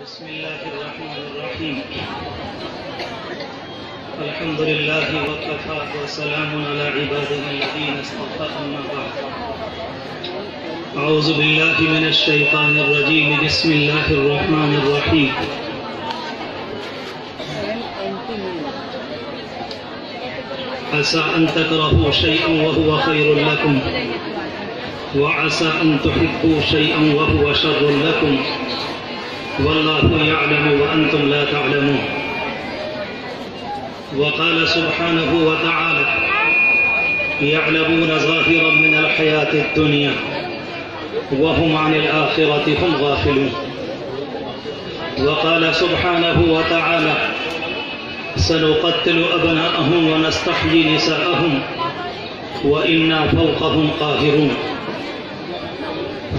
بسم الله الرحمن الرحيم. الحمد لله وكفى وسلام على عباده الذين اصطفى أما بعد. أعوذ بالله من الشيطان الرجيم. بسم الله الرحمن الرحيم. عسى أن تكرهوا شيئا وهو خير لكم وعسى أن تحبوا شيئا وهو شر لكم والله يعلم وأنتم لا تعلمون. وقال سبحانه وتعالى يعلمون ظاهرا من الحياة الدنيا وهم عن الآخرة هم غافلون. وقال سبحانه وتعالى سنقتل أبناءهم ونستحيي نساءهم وإنا فوقهم قاهرون.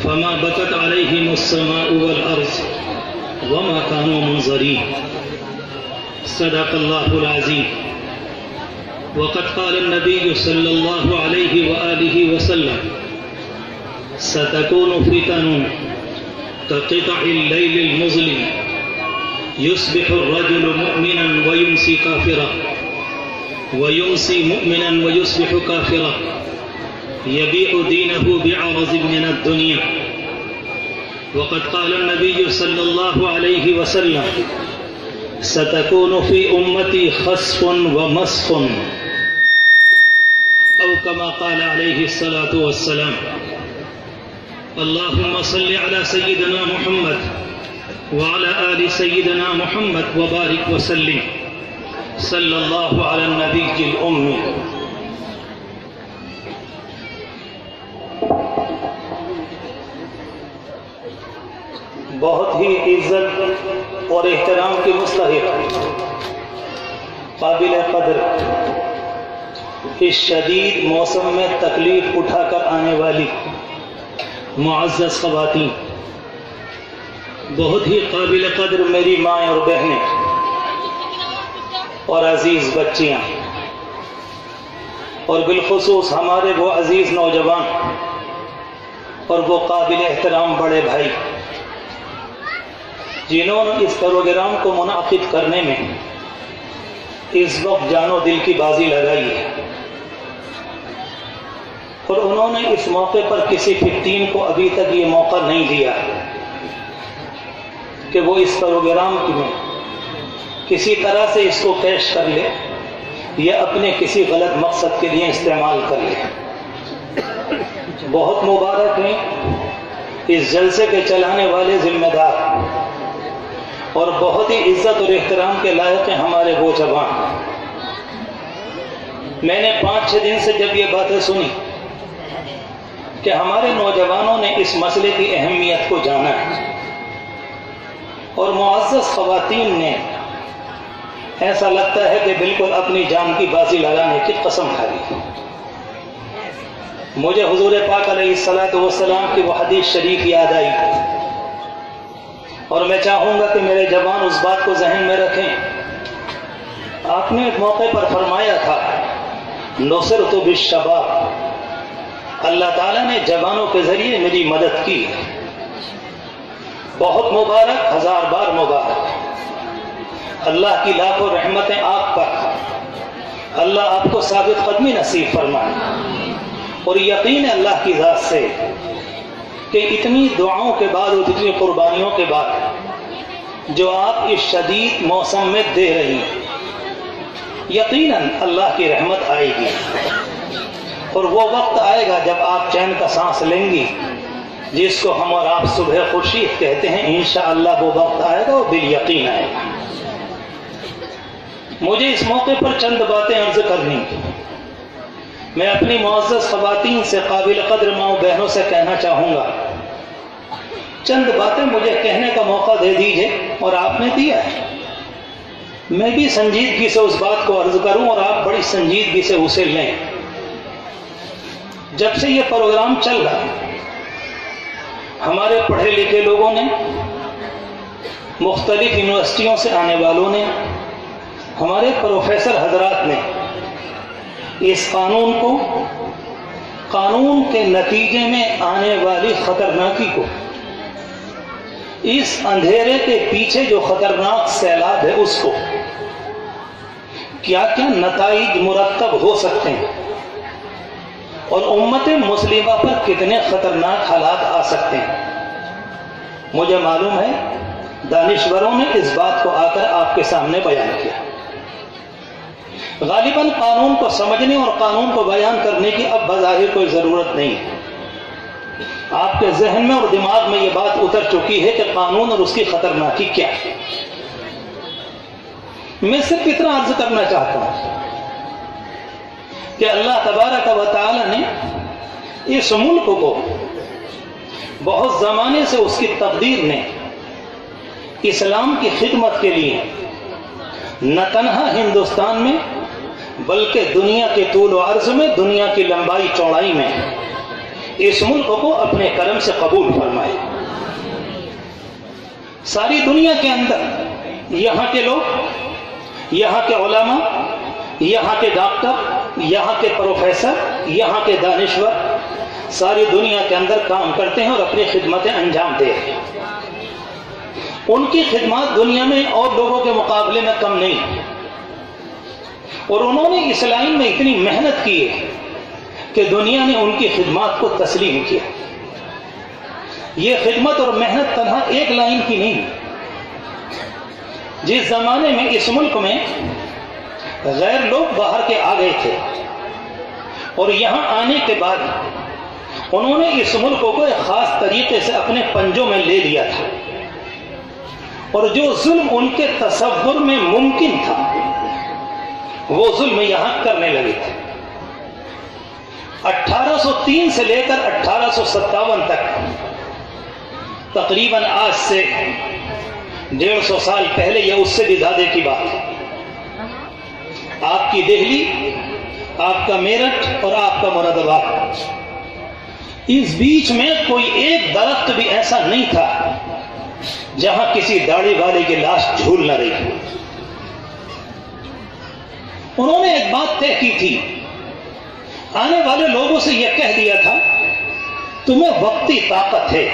فما بكت عليهم السماء والأرض وما كانوا منظرين. صدق الله العظيم. وقد قال النبي صلى الله عليه وآله وسلم ستكون فتن كقطع الليل المظلم يصبح الرجل مؤمنا ويمسي كافرا ويمسي مؤمنا ويصبح كافرا يبيع دينه بعرض من الدنيا. وقد قال النبي صلى الله عليه وسلم ستكون في أمتي خسف ومسخ أو كما قال عليه الصلاة والسلام. اللهم صل على سيدنا محمد وعلى آل سيدنا محمد وبارك وسلم. صلى الله على النبي الأمي. بہت ہی عزت اور احترام کے مستحق قابل قدر اس شدید موسم میں تکلیف اٹھا کر آنے والی معزز خواتین، بہت ہی قابل قدر میری مائیں اور بہنیں اور عزیز بچیاں، اور بالخصوص ہمارے وہ عزیز نوجوان اور وہ قابل احترام بڑے بھائی جنہوں نے اس پروگرام کو منعقد کرنے میں اس وقت جان و دل کی بازی لگائی ہے، اور انہوں نے اس موقع پر کسی فتین کو ابھی تک یہ موقع نہیں دیا کہ وہ اس پروگرام میں کسی طرح سے اس کو پیش کر لے یا اپنے کسی غلط مقصد کے لیے استعمال کر لے۔ بہت مبارک ہیں اس جلسے کے چلانے والے ذمہ دار، اور بہت ہی عزت اور احترام کے لائق ہیں ہمارے وہ جوان۔ میں نے 5-6 دن سے جب یہ باتیں سنی کہ ہمارے نوجوانوں نے اس مسئلے کی اہمیت کو جانا ہے، اور معزز خواتین نے ایسا لگتا ہے کہ بالکل اپنی جان کی بازی لگانے کی قسم کھا لی۔ مجھے حضور پاک علیہ السلام کی وہ حدیث شریف یاد آئی، اور میں چاہوں گا کہ میرے جوان اس بات کو ذہن میں رکھیں۔ آپ نے ایک موقع پر فرمایا تھا نصرت بالشباب، اللہ تعالیٰ نے جوانوں کے ذریعے میری مدد کی، بہت مبارک، 1000 بار مبارک۔ اللہ کی لاکھوں رحمتیں آپ پر، اللہ آپ کو ثابت قدمی نصیب فرمائے، اور یقین ہے اللہ کی ذات سے کہ اتنی دعاؤں کے بعد اور اتنی قربانیوں کے بعد جو آپ اس شدید موسم میں دے رہی ہیں، یقیناً اللہ کی رحمت آئے گی، اور وہ وقت آئے گا جب آپ چین کا سانس لیں گی، جس کو ہم اور آپ صبح خورشید کہتے ہیں۔ انشاءاللہ وہ وقت آئے گا، وہ بالیقین آئے گا۔ مجھے اس موقع پر چند باتیں عرض کرنی، میں اپنی معزز خواتین سے، قابل قدر ماں بہنوں سے کہنا چاہوں گا، چند باتیں مجھے کہنے کا موقع دے دیجئے، اور آپ نے دیا ہے، میں بھی سنجیدگی سے اس بات کو عرض کروں اور آپ بڑی سنجیدگی سے اسے لیں۔ جب سے یہ پروگرام چل رہا ہے، ہمارے پڑھے لکھے لوگوں نے، مختلف یونیورسٹیوں سے آنے والوں نے، ہمارے پروفیسر حضرات نے اس قانون کو، قانون کے نتیجے میں آنے والی خطرناکی کو اس اندھیرے کے پیچھے جو خطرناک سیلاب ہے اس کو کیا کیا نتائج مرتب ہو سکتے ہیں اور امت مسلمہ پر کتنے خطرناک حالات آ سکتے ہیں. مجھے معلوم ہے دانشوروں نے اس بات کو آ کر آپ کے سامنے بیان کیا. غالباً قانون کو سمجھنے اور قانون کو بیان کرنے کی اب بظاہر کوئی ضرورت نہیں ہے. آپ کے ذہن میں اور دماغ میں یہ بات اتر چکی ہے کہ قانون اور اس کی خطرناکی کیا ہے. میں صرف اتنا عرض کرنا چاہتا ہوں کہ اللہ تبارک و تعالی نے اس ملک کو بہت زمانے سے اس کی تقدیر نے اسلام کی خدمت کے لیے نہ تنہا ہندوستان میں بلکہ دنیا کے طول و عرض میں، دنیا کی لمبائی چوڑائی میں اس ملک کو اپنے کرم سے قبول فرمائے. ساری دنیا کے اندر یہاں کے لوگ، یہاں کے علماء، یہاں کے ڈاکٹر، یہاں کے پروفیسر، یہاں کے دانشور ساری دنیا کے اندر کام کرتے ہیں اور اپنی خدمتیں انجام دے رہے ہیں. ان کی خدمات دنیا میں اور لوگوں کے مقابلے میں کم نہیں، اور انہوں نے اس لائن میں اتنی محنت کی ہے کہ دنیا نے ان کی خدمات کو تسلیم کیا. یہ خدمت اور محنت تنہا ایک لائن کی نہیں. جس زمانے میں اس ملک میں غیر لوگ باہر کے آ گئے تھے اور یہاں آنے کے بعد انہوں نے اس ملک کو ایک خاص طریقے سے اپنے پنجوں میں لے لیا تھا، اور جو ظلم ان کے تصور میں ممکن تھا وہ ظلم یہاں کرنے لگے تھے. 1803 سے لے کر 1857 تک، تقریباً آج سے 150 سال پہلے یا اس سے بھی زیادہ کی بات ہے، آپ کی دہلی، آپ کا میرٹھ اور آپ کا مراد آباد، اس بیچ میں کوئی ایک درخت بھی ایسا نہیں تھا جہاں کسی داڑھی والے کی لاش جھول نہ رہی. انہوں نے ایک بات طے کی تھی، آنے والے لوگوں سے یہ کہہ دیا تھا تمہیں وقتی طاقت ہے،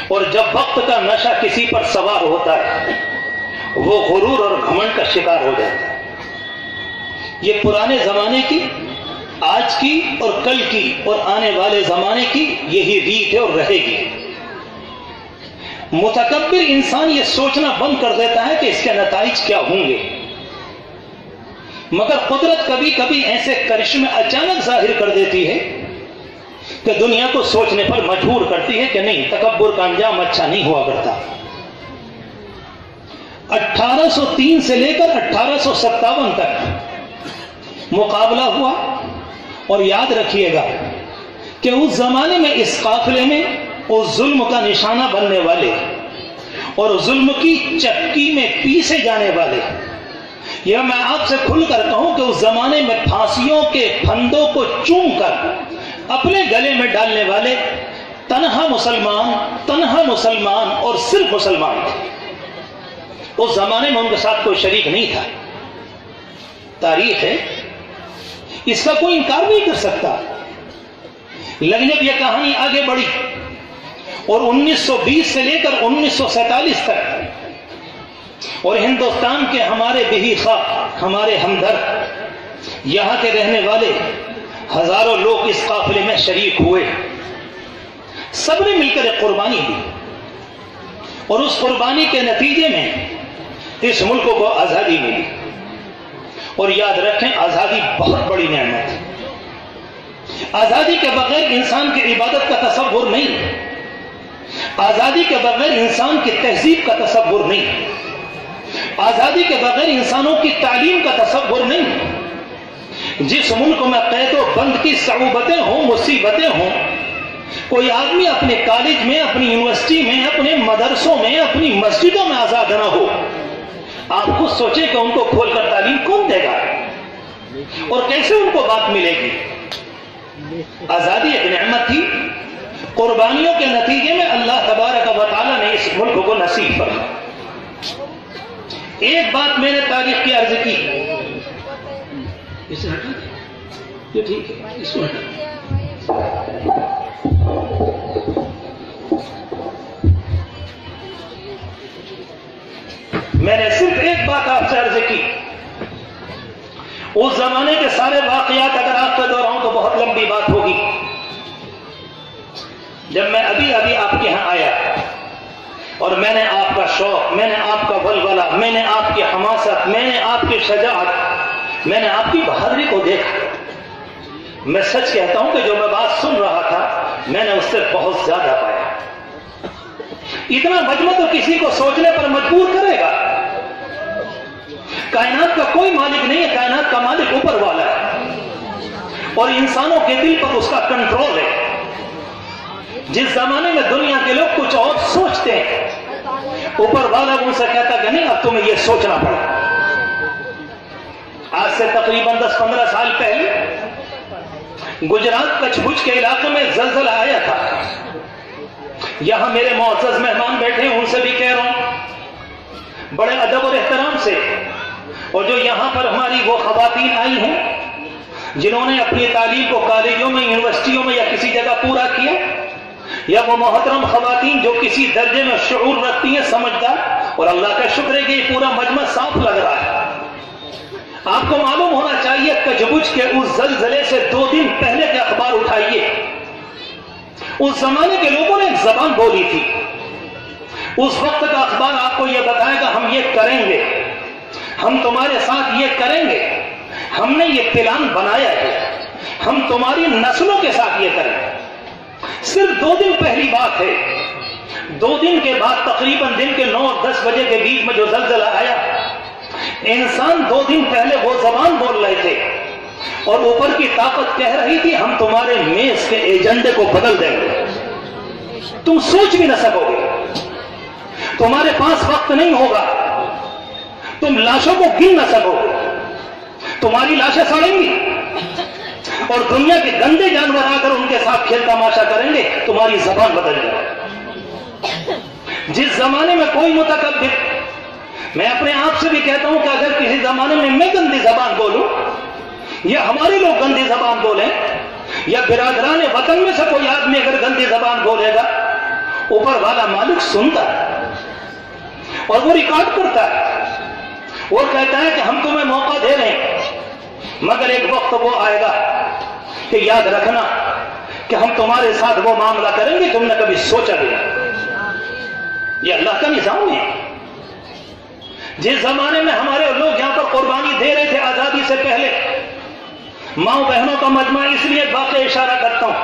اور جب وقت کا نشہ کسی پر سوار ہوتا ہے وہ غرور اور گھمنڈ کا شکار ہو جاتا ہے. یہ پرانے زمانے کی، آج کی اور کل کی اور آنے والے زمانے کی یہی ریت ہے اور رہے گی. متکبر انسان یہ سوچنا بند کر دیتا ہے کہ اس کے نتائج کیا ہوں گے، مگر قدرت کبھی کبھی ایسے کرشمے اچانک ظاہر کر دیتی ہے کہ دنیا کو سوچنے پر مجبور کرتی ہے کہ نہیں، تکبر کا انجام اچھا نہیں ہوا کرتا. 1803 سے لے کر 1857 تک مقابلہ ہوا، اور یاد رکھیے گا کہ اس زمانے میں اس قافلے میں اس ظلم کا نشانہ بننے والے اور ظلم کی چکی میں پیسے جانے والے، یہ میں آپ سے کھل کر کہوں کہ اس زمانے میں پھانسیوں کے پھندوں کو چوم کر اپنے گلے میں ڈالنے والے تنہا مسلمان اور صرف مسلمان تھے. اس زمانے میں ان کے ساتھ کوئی شریک نہیں تھا. تاریخ ہے، اس کا کوئی انکار نہیں کر سکتا. لیکن جب یہ کہانی آگے بڑھی اور 1920 سے لے کر 1947 تک، اور ہندوستان کے ہمارے بہی خواہ، ہمارے ہمدرد، یہاں کے رہنے والے ہزاروں لوگ اس قافلے میں شریک ہوئے، سب نے مل کر ایک قربانی دی، اور اس قربانی کے نتیجے میں اس ملک کو آزادی ملی. اور یاد رکھیں، آزادی بہت بڑی نعمت ہے. آزادی کے بغیر انسان کی عبادت کا تصور نہیں، آزادی کے بغیر انسان کی تہذیب کا تصور نہیں، آزادی کے بغیر انسانوں کی تعلیم کا تصور نہیں. جس ملک میں قید و بند کی صعوبتیں ہوں، مصیبتیں ہوں، کوئی آدمی اپنے کالج میں، اپنی یونیورسٹی میں، اپنے مدرسوں میں، اپنی مسجدوں میں آزاد نہ ہو، آپ خود سوچیں کہ ان کو کھول کر تعلیم کون دے گا اور کیسے ان کو بات ملے گی. آزادی ایک نعمت تھی، قربانیوں کے نتیجے میں اللہ تبارک و تعالی نے اس ملک کو نصیب فرمایا. ایک بات میں نے تاریخ کی عرض کی، اسے ہٹا یہ ٹھیک ہے، اس کو ہٹا. میں نے صرف ایک بات آپ سے عرض کی، اس زمانے کے سارے واقعات اگر آپ کو دہراؤں تو بہت لمبی بات ہوگی۔ جب میں ابھی آپ کے ہاں آیا اور میں نے آپ کا شوق، میں نے آپ کا ولولہ، میں نے آپ کی حماست، میں نے آپ کی شجاعت، میں نے آپ کی بہادری کو دیکھا، میں سچ کہتا ہوں کہ جو میں بات سن رہا تھا میں نے اس سے بہت زیادہ پایا۔ اتنا مجمع تو کسی کو سوچنے پر مجبور کرے گا۔ کائنات کا کوئی مالک نہیں ہے، کائنات کا مالک اوپر والا ہے، اور انسانوں کے دل پر اس کا کنٹرول ہے۔ جس زمانے میں دنیا کے لوگ کچھ اور سوچتے ہیں، اوپر والا ان سے کہتا کہ نہیں اب تمہیں یہ سوچنا پڑا۔ آج سے تقریباً 10-15 سال پہلے گجرات کچھ بھج کے علاقے میں زلزلہ آیا تھا۔ یہاں میرے معزز مہمان بیٹھے ہیں، ان سے بھی کہہ رہا ہوں بڑے ادب اور احترام سے، اور جو یہاں پر ہماری وہ خواتین آئی ہیں جنہوں نے اپنی تعلیم کو کالجوں میں، یونیورسٹیوں میں یا کسی جگہ پورا کیا، یا وہ محترم خواتین جو کسی درجے میں شعور رکھتی ہیں، سمجھدار، اور اللہ کا شکر ہے کہ یہ پورا مجمع صاف لگ رہا ہے۔ آپ کو معلوم ہونا چاہیے کچھ کے اس زلزلے سے 2 دن پہلے کے اخبار اٹھائیے، اس زمانے کے لوگوں نے ایک زبان بولی تھی۔ اس وقت کا اخبار آپ کو یہ بتائے گا ہم یہ کریں گے، ہم تمہارے ساتھ یہ کریں گے، ہم نے یہ پلان بنایا ہے، ہم تمہاری نسلوں کے ساتھ یہ کریں گے۔ صرف 2 دن پہلی بات ہے۔ 2 دن کے بعد تقریباً دن کے 9 اور 10 بجے کے بیچ میں جو زلزلہ آیا، انسان 2 دن پہلے وہ زبان بول رہے تھے اور اوپر کی طاقت کہہ رہی تھی ہم تمہارے میز کے ایجنڈے کو بدل دیں گے، تم سوچ بھی نہ سکو گے، تمہارے پاس وقت نہیں ہوگا، تم لاشوں کو گن نہ سکو گے، تمہاری لاشیں سڑیں گی، اور دنیا کے گندے جانور آ کر ان کے ساتھ کھیل تماشا کریں گے، تمہاری زبان بدل جائے گی۔ جس زمانے میں کوئی متکبر، میں اپنے آپ سے بھی کہتا ہوں کہ اگر کسی زمانے میں میں گندی زبان بولوں یا ہمارے لوگ گندی زبان بولیں یا برادران وطن میں سے کوئی آدمی اگر گندی زبان بولے گا، اوپر والا مالک سنتا ہے اور وہ ریکارڈ کرتا ہے، وہ کہتا ہے کہ ہم تمہیں موقع دے رہے ہیں، مگر ایک وقت وہ آئے گا کہ یاد رکھنا کہ ہم تمہارے ساتھ وہ معاملہ کریں گے تم نے کبھی سوچا بھی نہیں۔ یہ اللہ کا نظام ہے۔ جس زمانے میں ہمارے لوگ یہاں پر قربانی دے رہے تھے آزادی سے پہلے، ماں بہنوں کا مجمع، اس لیے واقعہ اشارہ کرتا ہوں،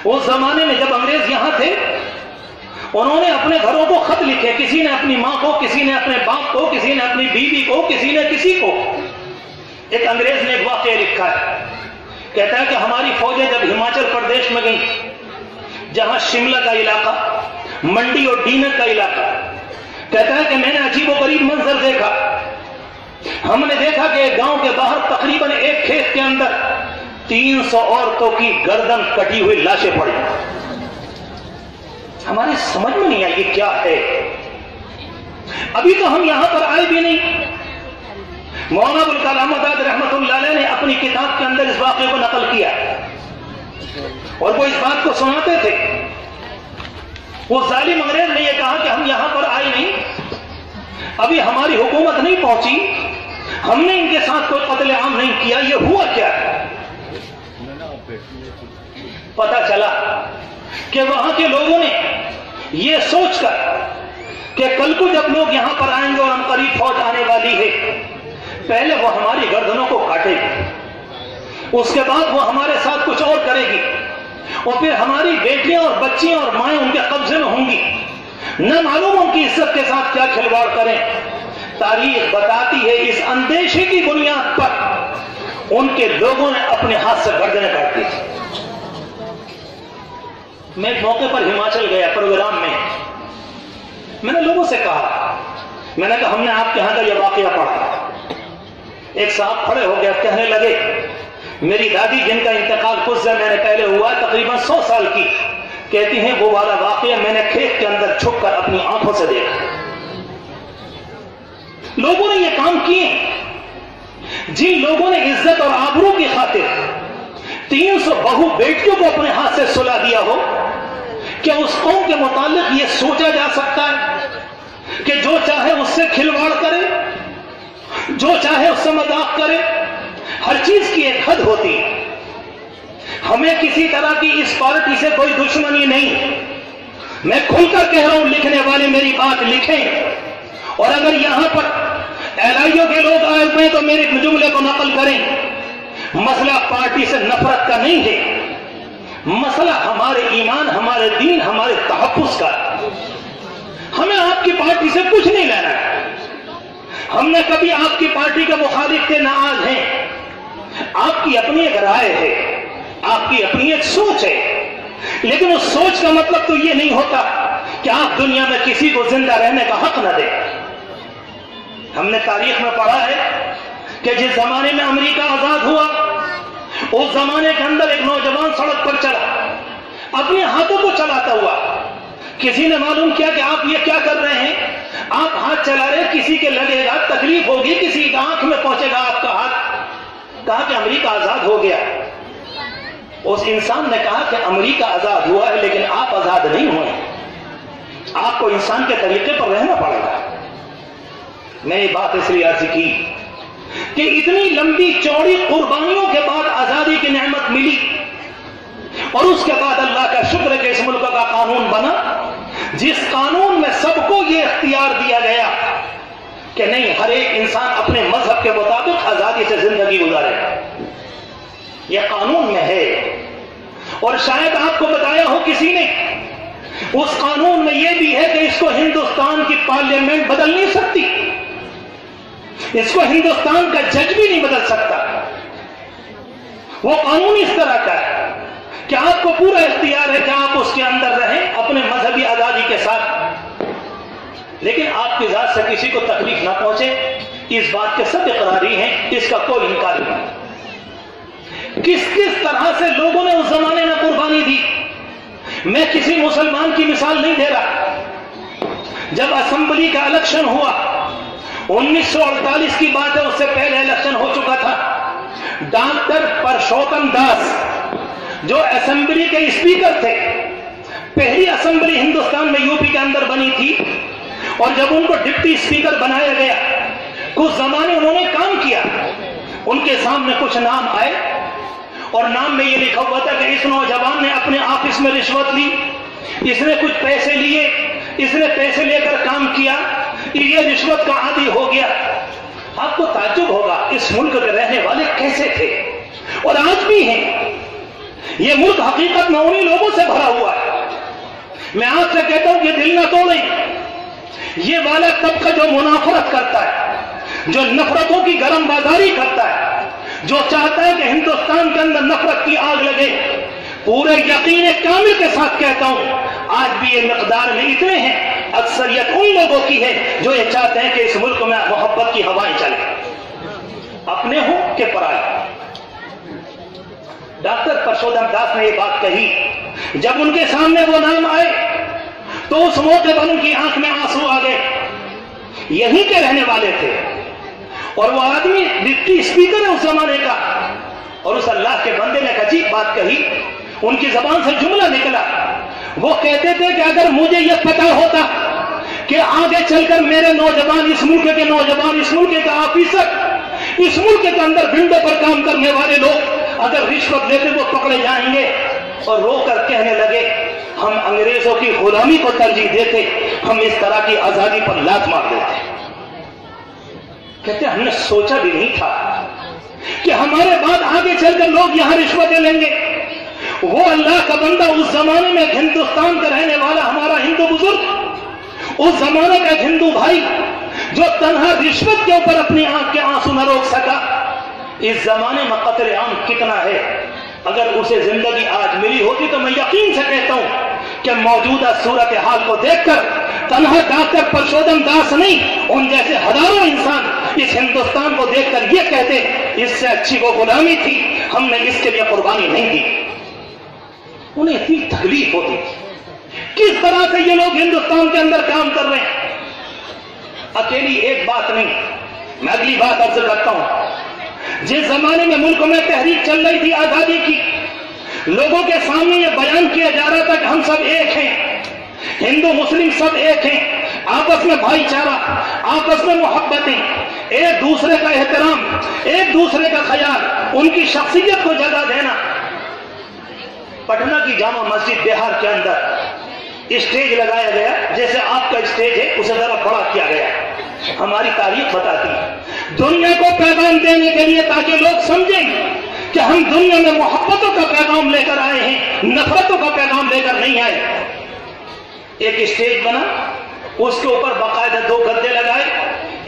اس زمانے میں جب انگریز یہاں تھے انہوں نے اپنے گھروں کو خط لکھے، کسی نے اپنی ماں کو، کسی نے اپنے باپ کو، کسی نے اپنی بیوی کو، کسی نے کسی کو۔ ایک انگریز نے ایک واقعہ لکھا ہے، کہتا ہے کہ ہماری فوجیں جب ہماچل پردیش میں گئیں، جہاں شملہ کا علاقہ، منڈی اور ڈینر کا علاقہ، کہتا ہے کہ میں نے عجیب و غریب منظر دیکھا۔ ہم نے دیکھا کہ ایک گاؤں کے باہر تقریباً ایک کھیت کے اندر 300 عورتوں کی گردن کٹی ہوئی لاشیں پڑی۔ ہماری سمجھ میں نہیں آئی یہ کیا ہے۔ ابھی تو ہم یہاں پر آئے بھی نہیں۔ مولانا ابوالکلام آزاد رحمۃ اللہ علیہ نے اپنی کتاب کے اندر اس واقعے کو نقل کیا اور وہ اس بات کو سناتے تھے۔ وہ ظالم انگریز نے یہ کہا کہ ہم یہاں پر آئے نہیں، ابھی ہماری حکومت نہیں پہنچی، ہم نے ان کے ساتھ کوئی قتل عام نہیں کیا، یہ ہوا کیا ہے؟ پتا چلا کہ وہاں کے لوگوں نے یہ سوچ کر کہ کل کو جب لوگ یہاں پر آئیں گے اور ہم قریب فوج آنے والی ہے، پہلے وہ ہماری گردنوں کو کاٹے گی، اس کے بعد وہ ہمارے ساتھ کچھ اور کرے گی، اور پھر ہماری بیٹیاں اور بچیاں اور مائیں ان کے قبضے میں ہوں گی، نہ معلوم ان کی عزت کے ساتھ کیا کھلواڑ کریں۔ تاریخ بتاتی ہے اس اندیشے کی بنیاد پر ان کے لوگوں نے اپنے ہاتھ سے گردنیں کاٹ دی تھی۔ میں ایک موقع پر ہماچل گیا پروگرام میں نے لوگوں سے کہا، میں نے کہا ہم نے آپ کے ہاں کا یہ واقعہ پڑھا۔ ایک صاحب کھڑے ہو گیا، کہنے لگے میری دادی جن کا انتقال کچھ زمانے پہلے ہوا تقریباً 100 سال کی، کہتی ہیں وہ والا واقعہ میں نے کھیت کے اندر چھپ کر اپنی آنکھوں سے دیکھا۔ لوگوں نے یہ کام کیے، جن لوگوں نے عزت اور آبرو کی خاطر 300 بہو بیٹیوں کو اپنے ہاتھ سے سلا دیا ہو، کیا اس قوم کے متعلق یہ سوچا جا سکتا ہے कि जो चाहे उससे खिलवाड़ करे, जो चाहे उससे मजाक करे। हर चीज की एक हद होती है। हमें किसी तरह की इस पार्टी से कोई दुश्मनी नहीं। मैं खुलकर कह रहा हूं, लिखने वाले मेरी बात लिखें, और अगर यहां पर एलआईओ के लोग आए हुए तो मेरे जुमले को नकल करें। मसला पार्टी से नफरत का नहीं है, मसला हमारे ईमान, हमारे दीन, हमारे तहफ्फुज़ का। हमें आपकी पार्टी से कुछ नहीं लेना है। हमने कभी आपकी पार्टी के मुखालिफ थे, ना आज हैं। आपकी अपनी एक राय है, आपकी अपनी एक सोच है, लेकिन उस सोच का मतलब तो ये नहीं होता कि आप दुनिया में किसी को जिंदा रहने का हक न दें। हमने तारीख में पढ़ा है कि जिस जमाने में अमेरिका आजाद हुआ, उस जमाने के अंदर एक नौजवान सड़क पर चला, अपने हाथों को चलाता हुआ। किसी ने मालूम किया कि आप ये क्या कर रहे हैं, आप हाथ चला रहे, किसी के लगेगा, तकलीफ होगी, किसी की आंख में पहुंचेगा आपका हाथ। कहा कि अमेरिका आजाद हो गया। उस इंसान ने कहा कि अमेरिका आजाद हुआ है, लेकिन आप आजाद नहीं हुए, आपको इंसान के तरीके पर रहना पड़ेगा। मैं ये बात इसलिए अर्ज की कि इतनी लंबी चौड़ी कुर्बानियों के बाद आजादी की नेमत मिली, और उसके बाद अल्लाह का शुक्र है कि इस मुल्क का कानून बना, जिस कानून में सबको ये इख्तियार दिया गया कि नहीं, हर एक इंसान अपने मजहब के मुताबिक आजादी से जिंदगी गुजारेगा। यह कानून में है। और शायद आपको बताया हो किसी ने, उस कानून में यह भी है कि इसको हिंदुस्तान की पार्लियामेंट बदल नहीं सकती, इसको हिंदुस्तान का जज भी नहीं बदल सकता। वो कानून इस तरह का है कि आपको पूरा इख्तियार है कि आप उसके अंदर रहें अपने मजहबी आजादी के साथ, लेकिन आपकी जात से किसी को तकलीफ ना पहुंचे, इस बात के सब इकरारी हैं, इसका कोई इनकार नहीं। किस किस तरह से लोगों ने उस जमाने में कुर्बानी दी। मैं किसी मुसलमान की मिसाल नहीं दे रहा। जब असेंबली का इलेक्शन हुआ, 1948 की बात है, उससे पहले इलेक्शन हो चुका था। डॉक्टर परशोत्तम दास जो असेंबली के स्पीकर थे, पहली असेंबली हिंदुस्तान में यूपी के अंदर बनी थी, और जब उनको डिप्टी स्पीकर बनाया गया, कुछ जमाने उन्होंने काम किया। उनके सामने कुछ नाम आए, और नाम में ये लिखा हुआ था कि इस नौजवान ने अपने ऑफिस में रिश्वत ली, इसने कुछ पैसे लिए, इसने पैसे लेकर काम किया, ये रिश्वत का आदी हो गया। आपको ताज्जुब होगा, इस मुल्क के रहने वाले कैसे थे, और आज भी हैं। ये मुल्क हकीकत में उन्हीं लोगों से भरा हुआ है। मैं आपसे कहता हूं कि दिल न तोड़ें। ये वाला तबका जो मुनाफरत करता है, जो नफरतों की गरम बाजारी करता है, जो चाहता है कि हिंदुस्तान के अंदर नफरत की आग लगे, पूरे यकीन कामिल के साथ कहता हूं, आज भी ये मिकदार में इतने हैं, अक्सरियत उन लोगों की है जो ये चाहते हैं कि इस मुल्क में मोहब्बत की हवाएं चले, अपने हो कि पराए। डॉक्टर परशोत्तम दास ने ये बात कही। जब उनके सामने वो नाम आए तो उस मौके पर उनकी आंख में आंसू आ गए। यहीं के रहने वाले थे, और वो आदमी डिप्टी स्पीकर है उस जमाने का, और उस अल्लाह के बंदे ने एक अजीब बात कही। उनकी जबान से जुमला निकला। वो कहते थे कि अगर मुझे यह पता होता कि आगे चलकर मेरे नौजवान, इस मुल्क के नौजवान, इस मुल्क के ऑफिसर, इस मुल्क के अंदर विंडो पर काम करने वाले लोग अगर रिश्वत लेते वो पकड़े जाएंगे, और रोकर कहने लगे हम अंग्रेजों की गुलामी को तरजीह देते, हम इस तरह की आजादी पर लात मार देते। कहते हमने सोचा भी नहीं था कि हमारे बाद आगे चलकर लोग यहां रिश्वतें लेंगे। वो अल्लाह का बंदा, उस जमाने में हिंदुस्तान का रहने वाला हमारा हिंदू बुजुर्ग, उस जमाने का हिंदू भाई जो तन्हा रिश्वत के ऊपर अपनी आंख के आंसू न रोक सका, इस जमाने में कत्ल आम कितना है। अगर उसे जिंदगी आज मिली होती तो मैं यकीन से कहता हूं कि मौजूदा सूरत हाल को देखकर तन्हा डॉक्टर परशोत्तम दास नहीं, उन जैसे हजारों इंसान इस हिंदुस्तान को देखकर ये कहते इससे अच्छी वो गुलामी थी, हमने इसके लिए कुर्बानी नहीं दी। उन्हें इतनी तकलीफ होती, किस तरह से ये लोग हिंदुस्तान के अंदर काम कर रहे हैं। अकेली एक बात नहीं, मैं अगली बात अर्ज करता हूं। जिस जमाने में मुल्क में तहरीक चल रही थी आजादी की, लोगों के सामने ये बयान किया जा रहा था कि हम सब एक हैं, हिंदू मुस्लिम सब एक हैं, आपस में भाईचारा, आपस में मोहब्बतें, एक दूसरे का एहतराम, एक दूसरे का ख्याल, उनकी शख्सियत को जगह देना। पटना की जामा मस्जिद बिहार के अंदर स्टेज लगाया गया, जैसे आपका स्टेज है उसे जरा बड़ा किया गया। हमारी तारीख बताती है दुनिया को पैगाम देने के लिए, ताकि लोग समझें कि हम दुनिया में मोहब्बतों का पैगाम लेकर आए हैं, नफरतों का पैगाम लेकर नहीं आए। एक स्टेज बना, उसके ऊपर बाकायदा 2 गद्दे लगाए,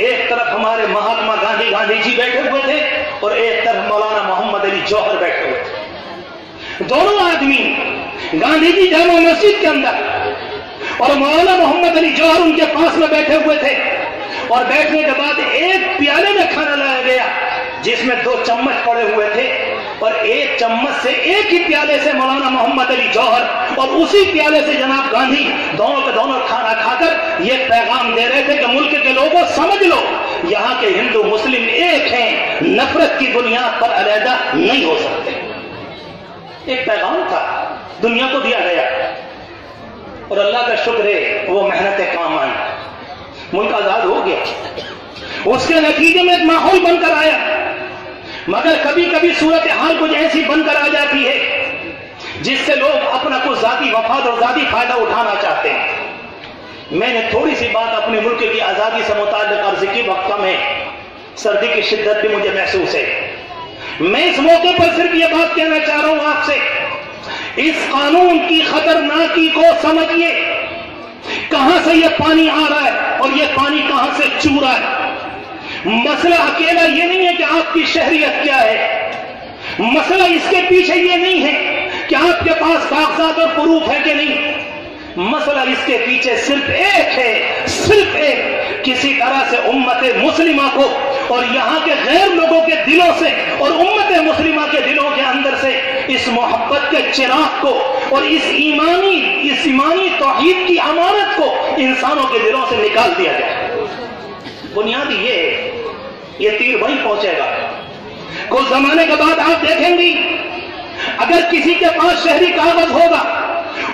एक तरफ हमारे महात्मा गांधी जी बैठे हुए थे और एक तरफ मौलाना मोहम्मद अली जौहर बैठे हुए थे। दोनों आदमी, गांधी जी जामा मस्जिद के अंदर और मौलाना मोहम्मद अली जौहर उनके पास में बैठे हुए थे। और बैठने के बाद एक प्याले में खाना लाया गया जिसमें 2 चम्मच पड़े हुए थे, और एक चम्मच से, एक ही प्याले से मौलाना मोहम्मद अली जौहर और उसी प्याले से जनाब गांधी दोनों के दोनों खाना खाकर ये पैगाम दे रहे थे कि मुल्क के लोगों समझ लो, यहाँ के हिंदू मुस्लिम एक हैं, नफरत की बुनियाद पर अलहदा नहीं हो सकते। एक पैगाम था, दुनिया को दिया गया, और अल्लाह का शुक्र है वो मेहनतें काम आई, मुल्क आजाद हो गया। उसके नतीजे में एक माहौल बनकर आया, मगर कभी कभी सूरत हाल कुछ ऐसी बनकर आ जाती है जिससे लोग अपना कुछ जाती वफाद और जाती फायदा उठाना चाहते हैं। मैंने थोड़ी सी बात अपने मुल्क की आजादी से मुताल्लिक अर्ज की, वक्त में सर्दी की शिद्दत भी मुझे महसूस है। मैं इस मौके पर सिर्फ ये बात कहना चाह रहा हूं आपसे, इस कानून की खतरनाकी को समझिए। कहां से ये पानी आ रहा है और ये पानी कहां से चू रहा है। मसला अकेला ये नहीं है कि आपकी शहरियत क्या है, मसला इसके पीछे ये नहीं है कि आपके पास कागजात और प्रूफ है कि नहीं। मसला इसके पीछे सिर्फ एक है, सिर्फ एक, किसी तरह से उम्मत मुस्लिमा को और यहाँ के गैर लोगों के दिलों से और उम्मत मुस्लिमा के दिलों के अंदर से इस मोहब्बत के चिराग को और इस ईमानी तौहीद की अमानत को इंसानों के दिलों से निकाल दिया जाए। बुनियादी ये तीर वहीं पहुंचेगा। कुछ जमाने के बाद आप देखेंगी, अगर किसी के पास शहरी कागज होगा,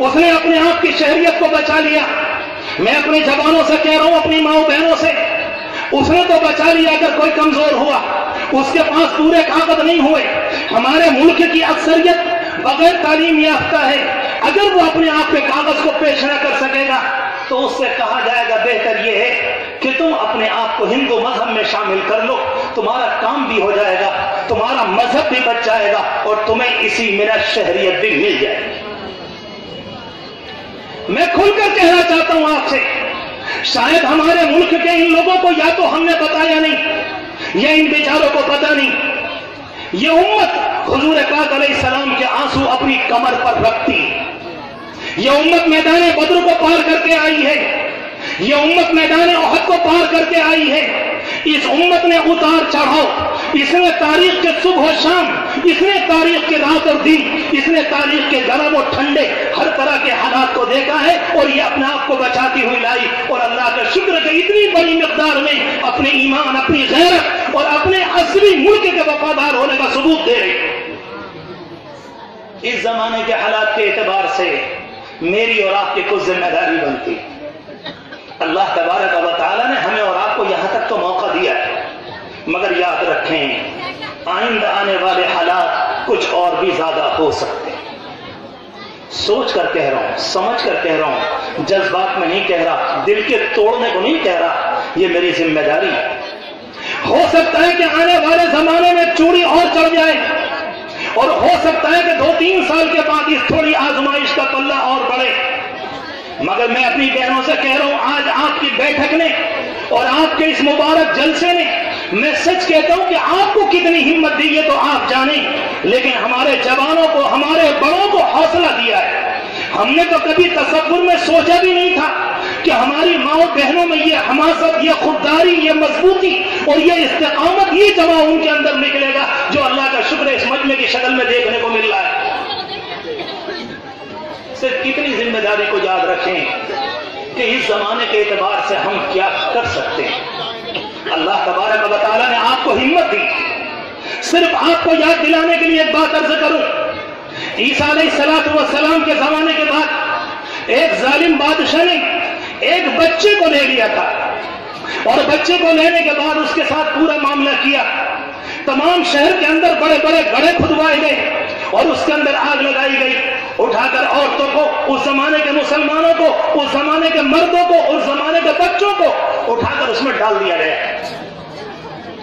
उसने अपने आप की शहरियत को बचा लिया। मैं अपने जवानों से कह रहा हूं, अपनी माओ बहनों से, उसने तो बचा लिया। अगर कोई कमजोर हुआ, उसके पास पूरे कागज नहीं हुए, हमारे मुल्क की अक्सरियत बगैर तालीम याफ्ता है, अगर वो अपने आप के कागज को पेश न कर सकेगा तो उससे कहा जाएगा बेहतर यह है कि तुम अपने आप को हिंदू मजहब में शामिल कर लो, तुम्हारा काम भी हो जाएगा, तुम्हारा मजहब भी बच जाएगा और तुम्हें इसी मिनट शहरियत भी मिल जाएगी। मैं खुलकर कहना चाहता हूं आपसे, शायद हमारे मुल्क के इन लोगों को या तो हमने बताया नहीं या इन बेचारों को पता नहीं। ये उम्मत हुजूर पाक अलैहिस्सलाम के आंसू अपनी कमर पर रखती, ये उम्मत मैदान बद्र को पार करके आई है, ये उम्मत मैदान उहद को पार करके आई है। इस उम्मत ने उतार चढ़ाव, इसने तारीख के सुबह शाम, इसने तारीख के रात और दिन, इसने तारीख के गरम और ठंडे हर तरह के हालात को देखा है और ये अपने आप को बचाती हुई लाई। और अल्लाह का शुक्र कि इतनी बड़ी मिकदार में अपने ईमान, अपनी गैरत और अपने असली मुल्क के वफादार होने का सबूत दे रही। इस जमाने के हालात के एतबार से मेरी और आपकी कुछ जिम्मेदारी बनती। अल्लाह तबारक व तआला ने हमें और आपको यहां तक तो मौका दिया है, मगर याद रखें आइंदा आने वाले हालात कुछ और भी ज्यादा हो सकते हैं। सोच कर कह रहा हूं, समझ कर कह रहा हूं, जज्बात में नहीं कह रहा, दिल के तोड़ने को नहीं कह रहा, ये मेरी जिम्मेदारी है। हो सकता है कि आने वाले जमाने में चूड़ी और चढ़ जाए और हो सकता है कि 2-3 साल के बाद इस थोड़ी आजमाइश का पल्ला और बढ़े, मगर मैं अपनी बहनों से कह रहा हूं, आज आपकी बैठक ने और आपके इस मुबारक जलसे ने, मैं सच कहता हूं कि आपको कितनी हिम्मत दी है तो आप जाने, लेकिन हमारे जवानों को, हमारे बड़ों को हौसला दिया है। हमने तो कभी तसव्वुर में सोचा भी नहीं था कि हमारी माओ बहनों में ये हमासत, ये खुददारी, ये मजबूती और ये इस्तेकामत, ये जमा उनके अंदर निकलेगा जो अल्लाह का शुक्र है इस मजमे की शक्ल में देखने को मिल रहा है। सिर्फ कितनी जिम्मेदारी को याद रखें कि इस जमाने के एतबार से हम क्या कर सकते हैं। अल्लाह तबारक व तआला ने आपको हिम्मत दी। सिर्फ आपको याद दिलाने के लिए एक बात अर्ज करूं, ईसा अलैहिस्सलातु वस्सलाम के जमाने के बाद एक जालिम बादशाह ने एक बच्चे को ले लिया था और बच्चे को लेने के बाद उसके साथ पूरा मामला किया। तमाम शहर के अंदर बड़े बड़े गड्ढे खुदवाए गए और उसके अंदर आग लगाई गई। उठाकर औरतों को, उस जमाने के मुसलमानों को, उस जमाने के मर्दों को, उस जमाने के बच्चों को उठाकर उसमें डाल दिया गया।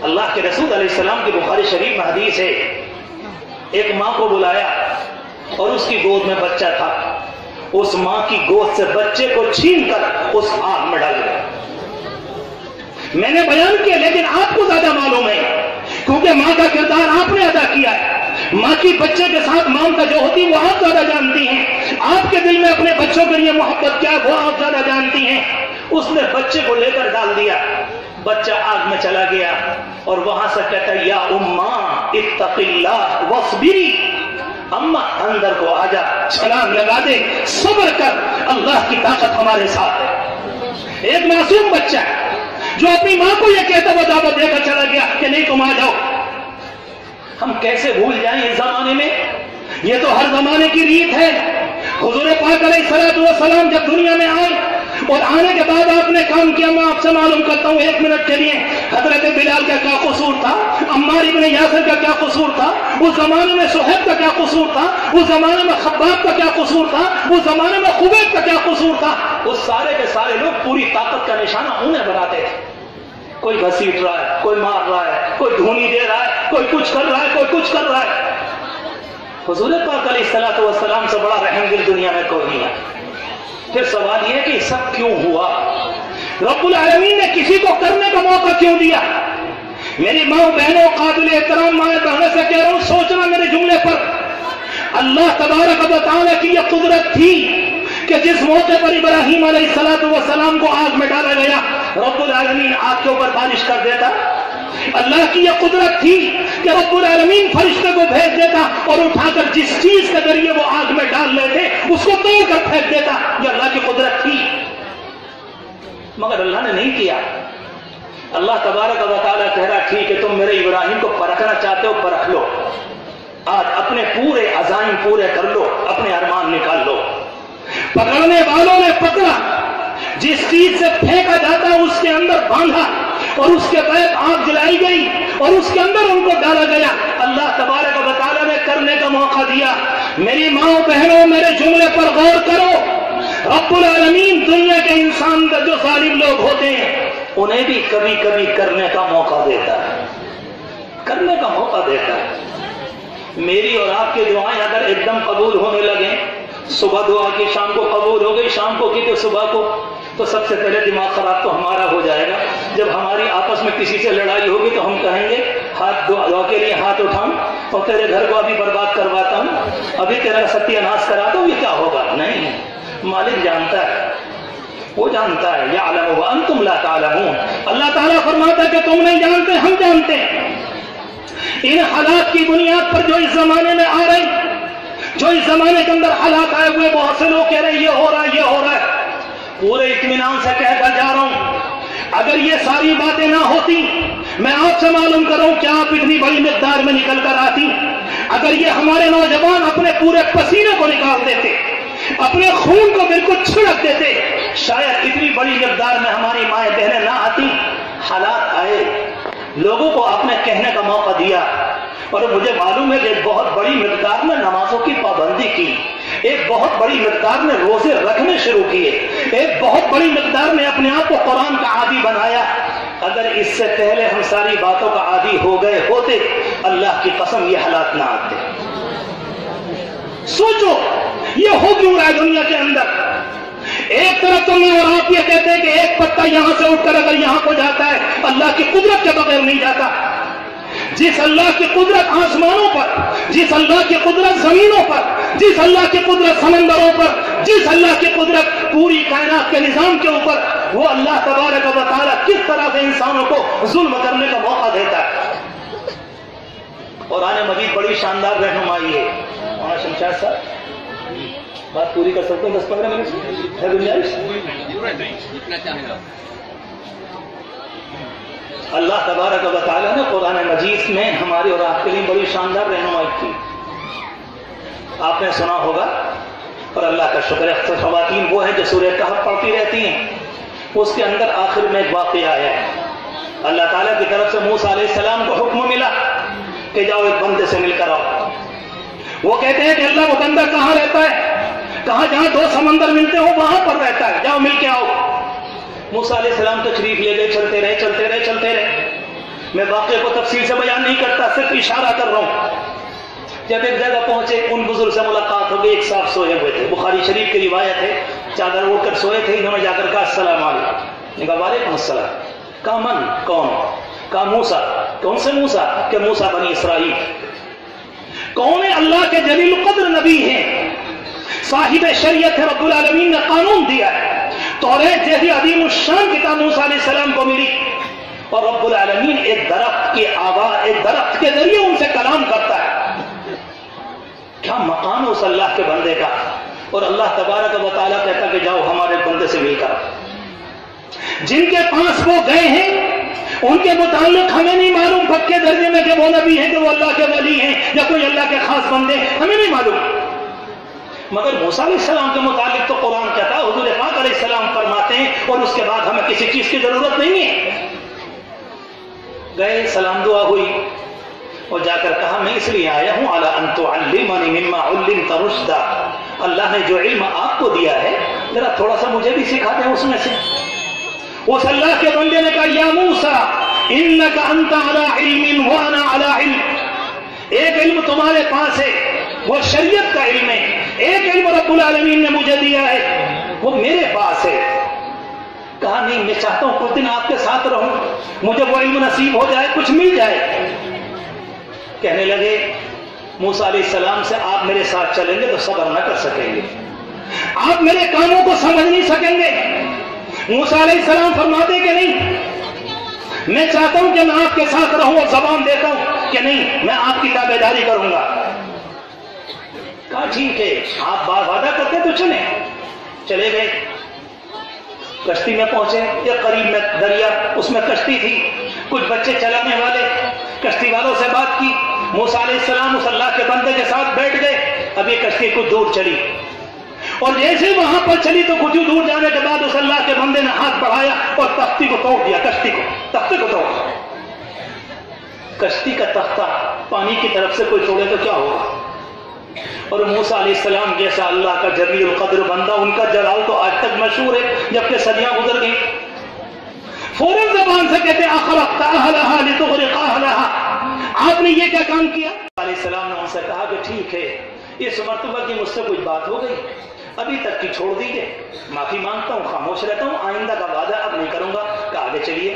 अल्लाह के रसूल अलैहिस्सलाम की बुखारी शरीफ में हदीस है, एक माँ को बुलाया और उसकी गोद में बच्चा था। उस माँ की गोद से बच्चे को छीनकर उस आग में डाल दिया। मैंने बयान किया, लेकिन आपको ज्यादा मालूम है क्योंकि माँ का किरदार आपने अदा किया है। माँ की बच्चे के साथ ममता जो होती है वो आप ज्यादा जानती हैं। आपके दिल में अपने बच्चों के लिए मोहब्बत क्या वो आप ज्यादा जानती हैं। उसने बच्चे को लेकर डाल दिया, बच्चा आग में चला गया और वहां से कहता है, या उम्मा इत्तक़िल्लाह वस्बिरी, अम्मा अंदर को आजा, छलांग लगा दे, सब्र कर, अल्लाह की ताकत हमारे साथ है। एक मासूम बच्चा जो अपनी माँ को यह कहता हुआ दावत देकर चला गया कि नहीं तुम आ जाओ। हम कैसे भूल जाएं इस जमाने में, ये तो हर जमाने की रीत है। हुजूर पाक अलैहिस्सलातु वस्सलाम जब दुनिया में आए और आने के बाद आपने काम किया, मैं आपसे मालूम करता हूं 1 मिनट के लिए, हजरत बिलाल का क्या कसूर था, अम्मार इब्न यासिर का क्या कसूर था, उस जमाने में सुहैब का क्या कसूर था, उस जमाने में खब्बाब का क्या कसूर था, उस जमाने में खुबैब का क्या कसूर था। उस सारे के सारे लोग पूरी ताकत का निशाना उन्हें बनाते थे। कोई घसीट रहा है, कोई मार रहा है, कोई धूनी दे रहा है, कोई कुछ कर रहा है, कोई कुछ कर रहा है। हुजूर पाक अलैहिस्सलातु वस्सलाम से बड़ा रहमदिल दुनिया में कोई नहीं है। फिर सवाल यह कि सब क्यों हुआ? रब्बुल आलमीन ने किसी को करने का मौका क्यों दिया? मेरी माँ बहनों, काबिल एहतराम माँ बहनों से कह रहा हूं, सोचना मेरे जुमले पर। अल्लाह तबारक व तआला की यह कुदरत थी कि जिस मौके पर इब्राहीम अलैहिस्सलातु वस्सलाम को आग में डाला गया, रब्बुल आलमीन आग के ऊपर बारिश कर देता। अल्लाह की यह कुदरत थी कि रब्बुल आलमीन फरिश्ते को भेज देता और उठाकर जिस चीज के जरिए वो आग में डाल लेते उसको तोड़कर फेंक देता। यह अल्लाह की कुदरत थी, मगर अल्लाह ने नहीं किया। अल्लाह तबारक व तआला कह रहा, ठीक है, तुम मेरे इब्राहिम को परखना चाहते हो, परख लो। आज अपने पूरे अज़ाइम पूरे कर लो, अपने अरमान निकाल लो। पकड़ने वालों ने पकड़ा, जिस चीज से फेंका जाता उसके अंदर बांधा और उसके बाद आग जलाई गई और उसके अंदर उनको डाला गया। अल्लाह तबारक व तआला ने करने का मौका दिया। मेरी माओ बहनों, मेरे जुमले पर गौर करो। रब्बुल आलमीन दुनिया के इंसान का जो जालिम लोग होते हैं उन्हें भी कभी कभी करने का मौका देता है, करने का मौका देता है। मेरी और आपकी दुआएं अगर एकदम कबूल होने लगे, सुबह दुआ की शाम को कबूल हो गई, शाम को की तो सुबह को, तो सबसे पहले दिमाग खराब तो हमारा हो जाएगा। जब हमारी आपस में किसी से लड़ाई होगी तो हम कहेंगे हाथ दुआ के लिए हाथ उठाऊं और तेरे घर को अभी बर्बाद करवाता हूं, अभी तेरा सत्यानाश कराता हूं, ये क्या होगा? नहीं, मालिक जानता है, वो जानता है। यअलमु व अंतुम ला तअलमून। अल्लाह ताला फरमाता है कि तुम नहीं जानते, हम जानते हैं। इन हालात की बुनियाद पर जो इस जमाने में आ रहे, जो इस जमाने के अंदर हालात आए हुए, बहुत से लोग कह रहे हैं ये हो रहा है, ये हो रहा है। पूरे इत्मीनान से कहकर जा रहा हूं, अगर ये सारी बातें ना होती, मैं आपसे मालूम कर रहा हूं क्या आप इतनी बड़ी मिकदार में निकल कर आती। अगर ये हमारे नौजवान अपने पूरे पसीने को निकाल देते, अपने खून को बिल्कुल छिड़क देते, शायद इतनी बड़ी मिकदार में हमारी माएं बहनें ना आती। हालात आए, लोगों को आपने कहने का मौका दिया और मुझे मालूम है कि एक बहुत बड़ी मिकदार में नमाजों की पाबंदी की, एक बहुत बड़ी मिकदार में रोजे रखने शुरू किए, एक बहुत बड़ी मिकदार में अपने आप को कुरान का आदी बनाया। अगर इससे पहले हम सारी बातों का आदी हो गए होते, अल्लाह की कसम ये हालात ना आते। सोचो ये हो क्यों रहा है दुनिया के अंदर। एक तरफ तो मैं और आप ये कहते हैं कि एक पत्ता यहां से उठकर अगर यहां को जाता है, अल्लाह की कुदरत के बगैर नहीं जाता। जिस अल्लाह की कुदरत आसमानों पर, जिस अल्लाह की कुदरत जमीनों पर, जिस अल्लाह की कुदरत समंदरों पर, जिस अल्लाह की कुदरत पूरी कायनात के निजाम के ऊपर, वो अल्लाह तबारक व तआला किस तरह से इंसानों को जुल्म करने का मौका देता है। कुरान मजीद बड़ी शानदार रहनुमाई है। वहां शमशाद साहब बात पूरी कर सकते हैं 10-15 मिनट है गुंजाइश? अल्लाह तबारक व तआला ने कुरान मजीद में हमारे और आपके लिए बड़ी शानदार रहनुमाई की। आपने सुना होगा और अल्लाह का शुक्र है, खवातीन वो है जो सूरह कहफ पढ़ती रहती हैं। اس کے اندر آخر میں ایک واقعہ آیا ہے. اللہ تعالیٰ کی طرف سے موسیٰ علیہ السلام کو حکم ملا کہ جاؤ ایک بندے سے مل کر آؤ. وہ کہتے ہیں کہ اللہ وہ بندہ کہاں رہتا ہے؟ کہاں جہاں دو سمندر ملتے ہو وہاں پر رہتا ہے، جاؤ مل کے آؤ. موسیٰ علیہ السلام تشریف لے گئے، چلتے رہے. میں واقعے کو تفصیل سے بیان نہیں کرتا، صرف اشارہ کر رہا ہوں. جب ایک جگہ پہنچے ان بزرگ سے ملاقات ہو گئی. ایک صاحب سوئے ہوئے تھے، بخاری شریف کی روایت ہے، چادر اوڑھ کر سوئے تھے. انہوں نے جا کر کہا السلام علیکم. نے کہا وعلیکم السلام. کہا من؟ کون؟ کہا موسیٰ. کون سے موسیٰ؟ کہ موسیٰ بنی اسرائیل. کون ہے؟ اللہ کے جلیل القدر نبی ہیں، صاحب شریعت ہے، رب العالمین نے قانون دیا ہے. توریت جیسی عظیم الشان کتاب موسیٰ علیہ السلام کو ملی، اور رب العالمین ایک درخت کی آواز، ایک درخت کے ذریعے ان سے کلام کرتا ہے. کیا مقام ہے اس اللہ کے بندے کا. اور اللہ تبارک و تعالیٰ کہتا کہ جاؤ ہمارے بندے سے مل کر. جن کے پاس وہ گئے ہیں ان کے متعلق ہمیں نہیں معلوم پکے درجے میں کہ وہ نبی ہیں، کہ وہ اللہ کے ولی ہیں یا کوئی اللہ کے خاص بندے، ہمیں نہیں معلوم. مگر موسیٰ علیہ السلام کے متعلق تو قرآن کہتا ہے، حضور پاک علیہ السلام فرماتے ہیں اور اس کے بعد ہمیں کسی چیز کی ضرورت نہیں ہے. گئے، سلام دعا ہوئی اور جا کر کہا میں اس لیے آیا ہوں الا ان تعلمنی مما علمت رشدا. اللہ نے جو علم آپ کو دیا ہے ذرا تھوڑا سا مجھے بھی سکھا دیں اس میں سے. اس اللہ کے بندے نے کہا یا موسیٰ انک انت علی علم وانا علی علم. ایک علم تمہارے پاس ہے وہ شریعت کا علم ہے، ایک علم رب العالمین نے مجھے دیا ہے وہ میرے پاس ہے. کہا نہیں میں چاہتا ہوں کچھ دن آپ کے ساتھ رہوں، مجھے وہ علم نصیب ہو جائے، کچھ مل جائے. کہنے لگے موسیٰ علیہ السلام سے آپ میرے ساتھ چلیں گے تو صبر نہ کر سکیں گے، آپ میرے کاموں کو سمجھ نہیں سکیں گے. موسیٰ علیہ السلام فرماتے کہ نہیں میں چاہتا ہوں کہ میں آپ کے ساتھ رہوں اور زبان دیتا ہوں کہ نہیں میں آپ کی تابع داری کروں گا. کہا ٹھیک ہے آپ وعدہ کرتے تو چلے گئے. کشتی میں پہنچے، ایک قریب میں دریا، اس میں کشتی تھی، کچھ بچے چلانے والے کشتی والوں سے بات کی. موسیٰ علیہ السلام اس اللہ کے بندے کے ساتھ بیٹھ گئے. اب یہ کشتی کچھ دور چلی اور جیسے وہاں پر چلی تو کچھ دور جانے کے بعد اس اللہ کے بندے نے ہاتھ بڑھایا اور تختی کو توڑ دیا. تختے کو توڑ. کشتی کا تختہ پانی کی طرف سے کوئی توڑے تو کیا ہوگا. اور موسیٰ علیہ السلام جیسا اللہ کا جلیل القدر بندہ، ان کا جلال تو آج تک مشہور ہے جبکہ صدیاں گزر گئی. فوراً زبان سے کہتے اخرقت اہلہا لتغرق اہلہا. آپ نے یہ کیا کام کیا؟ علیہ السلام نے ان سے کہا کہ ٹھیک ہے اس مرتبہ کی مجھ سے کچھ بات ہو گئی، ابھی تک کی چھوڑ دیجیے، معافی مانگتا ہوں، خاموش رہتا ہوں، آئندہ کا وعدہ اب نہیں کروں گا. کہ آگے چلیے.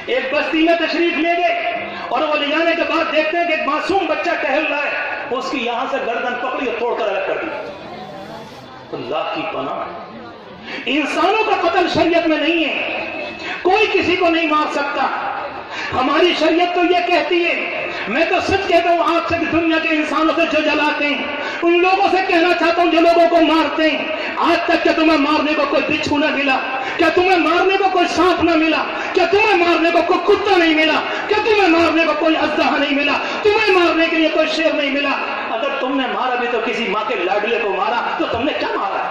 ایک بستی میں تشریف لے گئے اور وہ لے جانے کے بعد دیکھتے ہیں کہ ایک معصوم بچہ ٹہل رہا ہے، اس کی یہاں سے گردن پکڑی اور توڑ کر الگ کر دی. اللہ کی پناہ، انسانوں کا قتل شریعت میں نہیں ہے، کوئی کسی کو نہیں مار سکتا. ہماری شریعت تو یہ کہتی ہے، میں تو سچ کہتا ہوں آپ سے دنیا کے انسانوں سے جو جلاتے ہیں ان لوگوں سے کہنا چاہتا ہوں جو لوگوں کو مارتے ہیں، آج تک کیا تمہیں مارنے کو کوئی بچھو نہ ملا؟ کیا تمہیں مارنے کو کوئی سانپ نہ ملا؟ کیا تمہیں مارنے کو کوئی کتا نہیں ملا؟ کیا تمہیں مارنے کو کوئی اژدہا نہیں ملا؟ تمہیں مارنے کے لیے کوئی شیر نہیں ملا؟ اگر تم نے مارا بھی تو کسی ماں کے لاڈلے کو مارا، تو تم نے کیا مارا؟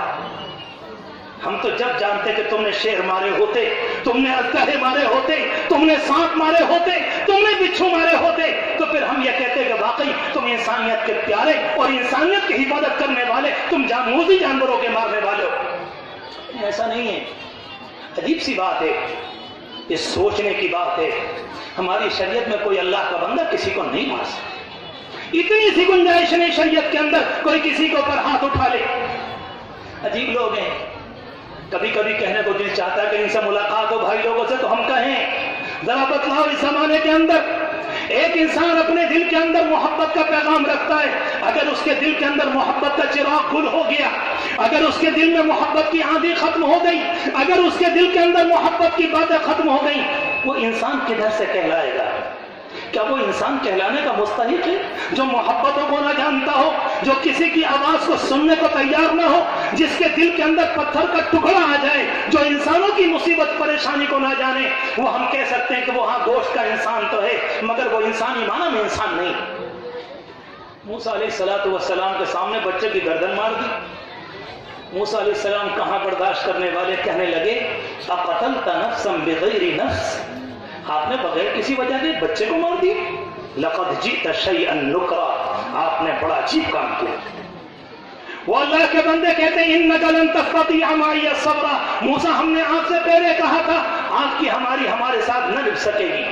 ہم تو جب جانتے کہ تم نے شیر مارے ہوتے، تم نے اژدہے مارے ہوتے، تم نے سانپ مارے ہوتے، تم نے بچھو مارے ہوتے، تو پھر ہم یہ کہتے کہ واقعی تم انسانیت کے پیارے اور انسانیت کی حفاظت کرنے والے، تم جانوروں جانوروں کے مارنے والے ہو. ایسا نہیں ہے. عجیب سی بات ہے، یہ سوچنے کی بات ہے. ہماری شریعت میں کوئی اللہ کا بندہ کسی کو نہیں مار سکتا. اتنی سی گنجائش نہیں شریعت کے اندر کوئی کسی کے اوپر ہاتھ اٹھا لے. عجیب لوگ ہیں. کبھی کبھی کہنے کو دل چاہتا ہے کہ ان سے ملاقات ہو بھائی لوگوں سے تو ہم کہیں ذرا بتلاؤ اس زمانے کے اندر ایک انسان اپنے دل کے اندر محبت کا پیغام رکھتا ہے، اگر اس کے دل کے اندر محبت کا چراغ گل ہو گیا، اگر اس کے دل میں محبت کی آندھی ختم ہو گئی، اگر اس کے دل کے اندر محبت کی باتیں ختم ہو گئی، وہ انسان کدھر سے کہلائے گا؟ کیا وہ انسان کہلانے کا مستحق ہے جو محبتوں کو نہ جانتا ہو، جو کسی کی آواز کو سننے کو تیار نہ ہو، جس کے دل کے اندر پتھر کا ٹکڑا آ جائے، جو انسانوں کی مصیبت پریشانی کو نہ جانے؟ وہ ہم کہہ سکتے ہیں کہ وہ ہاں گوشت کا انسان تو ہے مگر وہ انسانی معنی میں انسان نہیں. موسیٰ علیہ السلام کے سامنے بچے کی گردن مار دی. मूसा अलैहिस्सलाम कहाँ बर्दाश्त करने वाले, कहने लगे अक़तलत नफ्सन बिग़ैरि नफ्स, आपने बगैर किसी वजह के बच्चे को मार दिया। लक़द जि'त शैअन नुकरा, आपने बड़ा अजीब काम किया। वो अल्लाह के बंदे कहते हैं इन्नका लन तस्ततिअ मइय सब्रा, मूसा हमने आपसे पहले कहा था आपकी हमारे साथ न निभ सकेगी।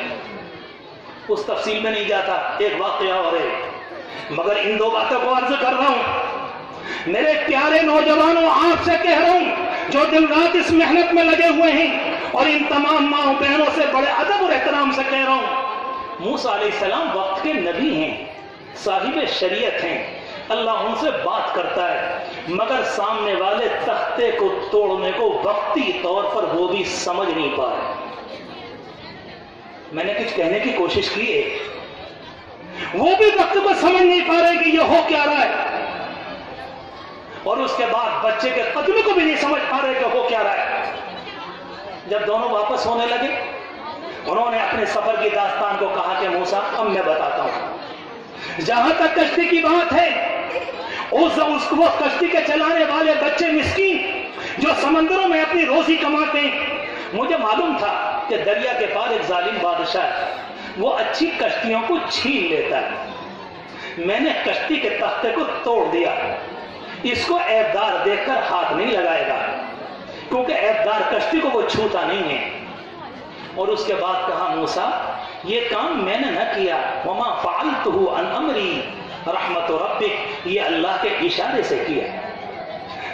उस तफसील में नहीं जाता, एक वाकया और है, मगर इन दो बातों को अर्ज कर रहा हूं। मेरे प्यारे नौजवानों, आपसे कह रहा हूं जो दिन रात इस मेहनत में लगे हुए हैं, और इन तमाम माओ बहनों से बड़े अदब और एहतराम से कह रहा हूं, मूसा अलैहिस्सलाम वक्त के नबी हैं, साहिब शरीयत हैं, अल्लाह उनसे बात करता है, मगर सामने वाले तख्ते को तोड़ने को वक्ती तौर पर वो भी समझ नहीं पा रहे। मैंने कुछ कहने की कोशिश की है, वो भी वक्त को समझ नहीं पा रहे कि ये हो क्या रहा है, और उसके बाद बच्चे के कत्ल को भी नहीं समझ पा रहे कि हो क्या रहा है। जब दोनों वापस होने लगे, उन्होंने अपने सफर की दास्तान को कहा कि मूसा अब मैं बताता हूं, जहां तक कश्ती की बात है, वो कश्ती के चलाने वाले बच्चे मिस्कीन जो समंदरों में अपनी रोजी कमाते हैं, मुझे मालूम था कि दरिया के पार एक जालिम बादशाह है, वो अच्छी कश्तियों को छीन लेता है। मैंने कश्ती के तख्ते को तोड़ दिया, इसको ऐबदार देखकर हाथ नहीं लगाएगा, क्योंकि ऐबदार कश्ती को वो छूता नहीं है। और उसके बाद कहा मूसा ये काम मैंने न किया, वमा फ़अलतुहु अन अमरी रहमतु रब्बिक, ये अल्लाह के इशारे से किया।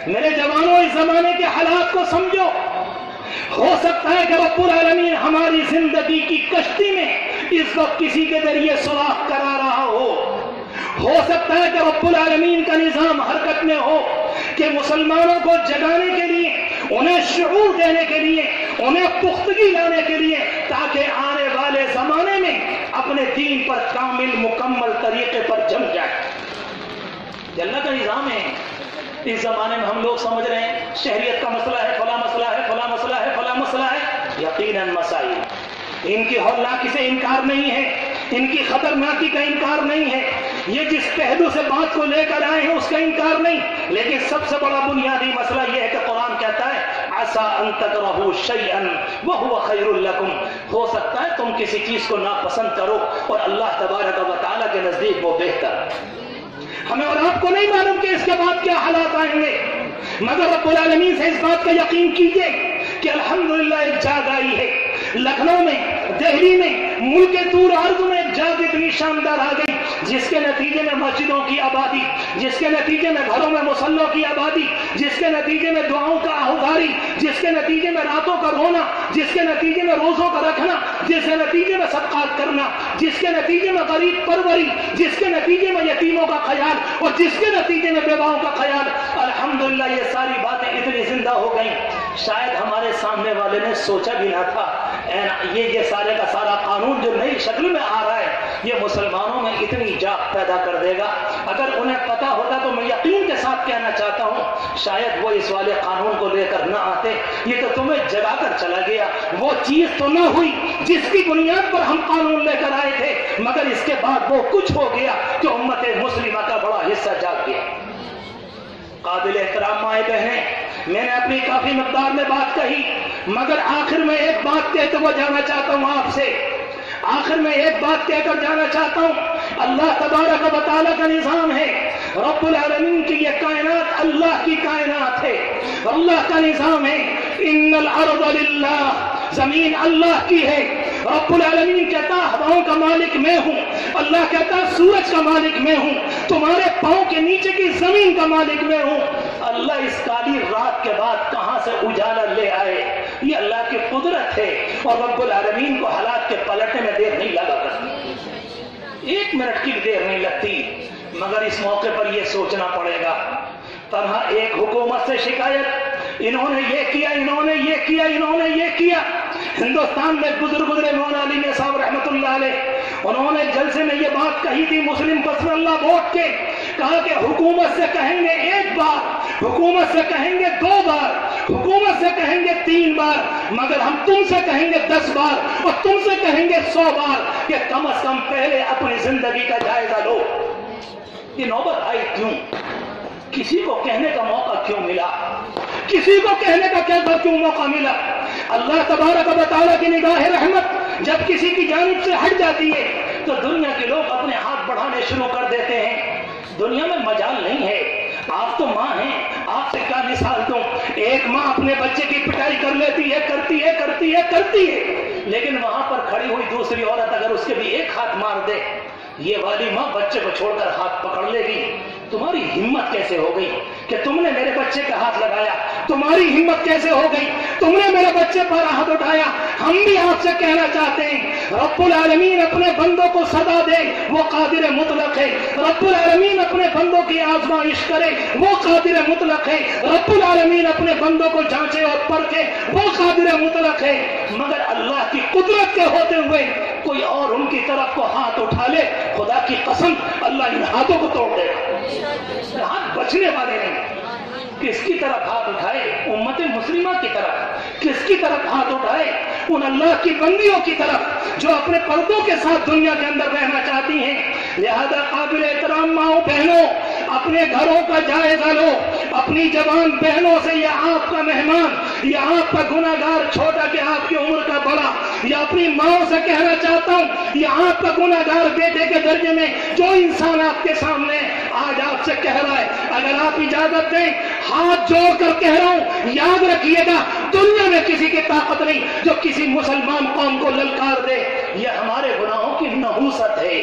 मेरे जवानों, इस जमाने के हालात को समझो। हो सकता है कि रब्बुल आलमीन हमारी जिंदगी की कश्ती में इस वक्त किसी के जरिए सुराख करा रहा हो सकता है कि रब्बुल आलमीन का निजाम हरकत में हो कि मुसलमानों को जगाने के लिए, उन्हें शऊर देने के लिए, उन्हें पुख्तगी लाने के लिए, ताकि आने वाले जमाने में अपने दीन पर कामिल मुकम्मल तरीके पर जम जाए। अल्लाह का निजाम है। इस जमाने में हम लोग समझ रहे हैं शहरियत का मसला है, फला मसला है, फला मसला है, फला मसला है। यकीनन मसाइल, इनकी हौलनाकी से इनकार नहीं है, इनकी खतरनाकी का इनकार नहीं है, ये जिस पहलू से बात को लेकर आए हैं उसका इनकार नहीं, लेकिन सबसे बड़ा बुनियादी मसला यह है कि कुरान कहता है असा अन तकरहू शैअन व हुवा खैरुल लकुम, हो सकता है तुम किसी चीज को नापसंद करो और अल्लाह तबारक व तआला के नजदीक वो बेहतर। हमें और आपको नहीं मालूम कि इसके बाद क्या हालात आएंगे, मगर रब्बुल आलमीन से इस बात का यकीन कीजिए कि अल्हम्दुलिल्लाह एक जाग आई है। लखनऊ में, दिल्ली में, मुल्क दूर अर्ज में एक जाग इतनी शानदार आ गई, जिसके नतीजे में मस्जिदों की आबादी, जिसके नतीजे में घरों में मुसल्लों की आबादी, जिसके नतीजे में दुआओं का आहुजारी, जिसके नतीजे में रातों का रोना, जिसके नतीजे में रोजों का रखना, जिसके नतीजे में सदकात करना, जिसके नतीजे में गरीब परवरी, जिसके नतीजे में यतीमों का ख्याल, और जिसके नतीजे में बेवाओं का ख्याल। अल्हम्दुलिल्लाह ये सारी बातें इतनी जिंदा हो गई, शायद हमारे सामने वाले ने सोचा भी ना था। ये सारे का सारा कानून जो नई शक्ल में आ रहा है, ये मुसलमानों में इतनी जाग पैदा कर देगा। अगर उन्हें पता होता तो मैं यकीन के साथ कहना चाहता हूँ शायद वो इस वाले कानून को लेकर न आते। ये तो तुम्हें जगाकर चला गया, वो चीज तो न हुई जिसकी बुनियाद पर हम कानून लेकर आए थे, मगर इसके बाद वो कुछ हो गया कि उम्मत मुस्लिमा का बड़ा हिस्सा जाग गया। काबिल एहतराम माए बहनें, मैंने अपनी काफी मकदार में बात कही, मगर आखिर में एक बात कहते हुए जाना चाहता हूं आपसे, आखिर में एक बात कहकर जाना चाहता हूं। अल्लाह तबारक व तआला का निजाम है, रब्बुल आलमीन की ये कायनात अल्लाह की कायनात है, अल्लाह का निजाम है। इन्नल अर्ज़ लिल्लाह, जमीन अल्लाह की है। रब्बुल आलमीन कहता हवाओं का मालिक मैं हूँ, अल्लाह कहता सूरज का मालिक मैं हूँ, तुम्हारे पांव के नीचे की जमीन का मालिक मैं हूँ। अल्लाह इस काली रात के बाद कहां से उजाला ले आए, ये अल्लाह की कुदरत है, और रब्बुल आलमीन को हालात के पलटने में देर नहीं लगा करती, 1 मिनट की देर नहीं लगती। मगर इस मौके पर यह सोचना पड़ेगा, तरह एक हुकूमत से शिकायत, इन्होंने ये किया, इन्होंने ये किया, इन्होंने ये किया। हिंदुस्तान में बुजुर्ग गुजरे मौलाना अली मियां साहब रहमतुल्लाह अलैह, उन्होंने जलसे में ये बात कही थी मुस्लिम पर्सनल्लाह वोट के, कहा कि हुकूमत से कहेंगे 1 बार, हुकूमत से कहेंगे 2 बार, हुकूमत से कहेंगे 3 बार, मगर हम तुमसे कहेंगे 10 बार और तुमसे कहेंगे 100 बार कि कम से कम पहले अपनी जिंदगी का जायजा लो। ये नौबत आई क्यों? किसी को कहने का मौका क्यों मिला? किसी को कहने का क्या क्यों मौका मिला? अल्लाह तबारक व तआला की निगाह रहमत जब किसी की जानिब से हट जाती है तो दुनिया के लोग अपने हाथ बढ़ाने शुरू कर देते हैं। दुनिया में मजाल नहीं है। आप तो माँ हैं, आपसे क्या मिसाल दूं? एक माँ अपने बच्चे की पिटाई कर लेती है, करती है, लेकिन वहां पर खड़ी हुई दूसरी औरत अगर उसके भी एक हाथ मार दे, ये वाली माँ बच्चे को छोड़कर हाथ पकड़ लेगी। तुम्हारी हिम्मत कैसे हो गई कि तुमने मेरे बच्चे का हाथ लगाया? तुम्हारी हिम्मत कैसे हो गई तुमने मेरे बच्चे पर हाथ उठाया? हम भी आपसे कहना चाहते हैं, रब्बुल आलमीन अपने बंदों को सदा दे, वो कादिर मुतलक है। रब्बुल आलमीन अपने बंदों की आजमाइश करे, वो कादिर मुतलक है। रब्बुल आलमीन अपने बंदों को जांचे और परखे, वो कादिर मुतलक है। मगर अल्लाह की कुदरत के होते हुए कोई और उनकी तरफ को हाथ उठा ले, खुदा की कसम अल्लाह इन हाथों को तोड़ देगा। हाथ बचने वाले नहीं। किसकी तरफ हाथ उठाए? उम्मत मुस्लिमा की तरफ। किसकी तरफ हाथ उठाए? उन अल्लाह की बंदियों की तरफ जो अपने पर्दों के साथ दुनिया के अंदर रहना चाहती हैं। लिहाजा काबिल एहतराम माओ बहनों, अपने घरों का जायजा लो। अपनी जवान बहनों से या आपका मेहमान या आपका गुनाहगार छोटा कि आपकी उम्र का बड़ा, या अपनी माओ से कहना चाहता हूँ, या आपका गुनाहगार बेटे के दर्जे में जो इंसान आपके सामने आज आपसे कह रहा है, अगर आप इजाजत दें, हाथ जोड़कर कह रहा हूं, याद रखिएगा, दुनिया में किसी की ताकत नहीं जो किसी मुसलमान कौम को ललकार दे। यह हमारे गुनाहों की नहूसत है,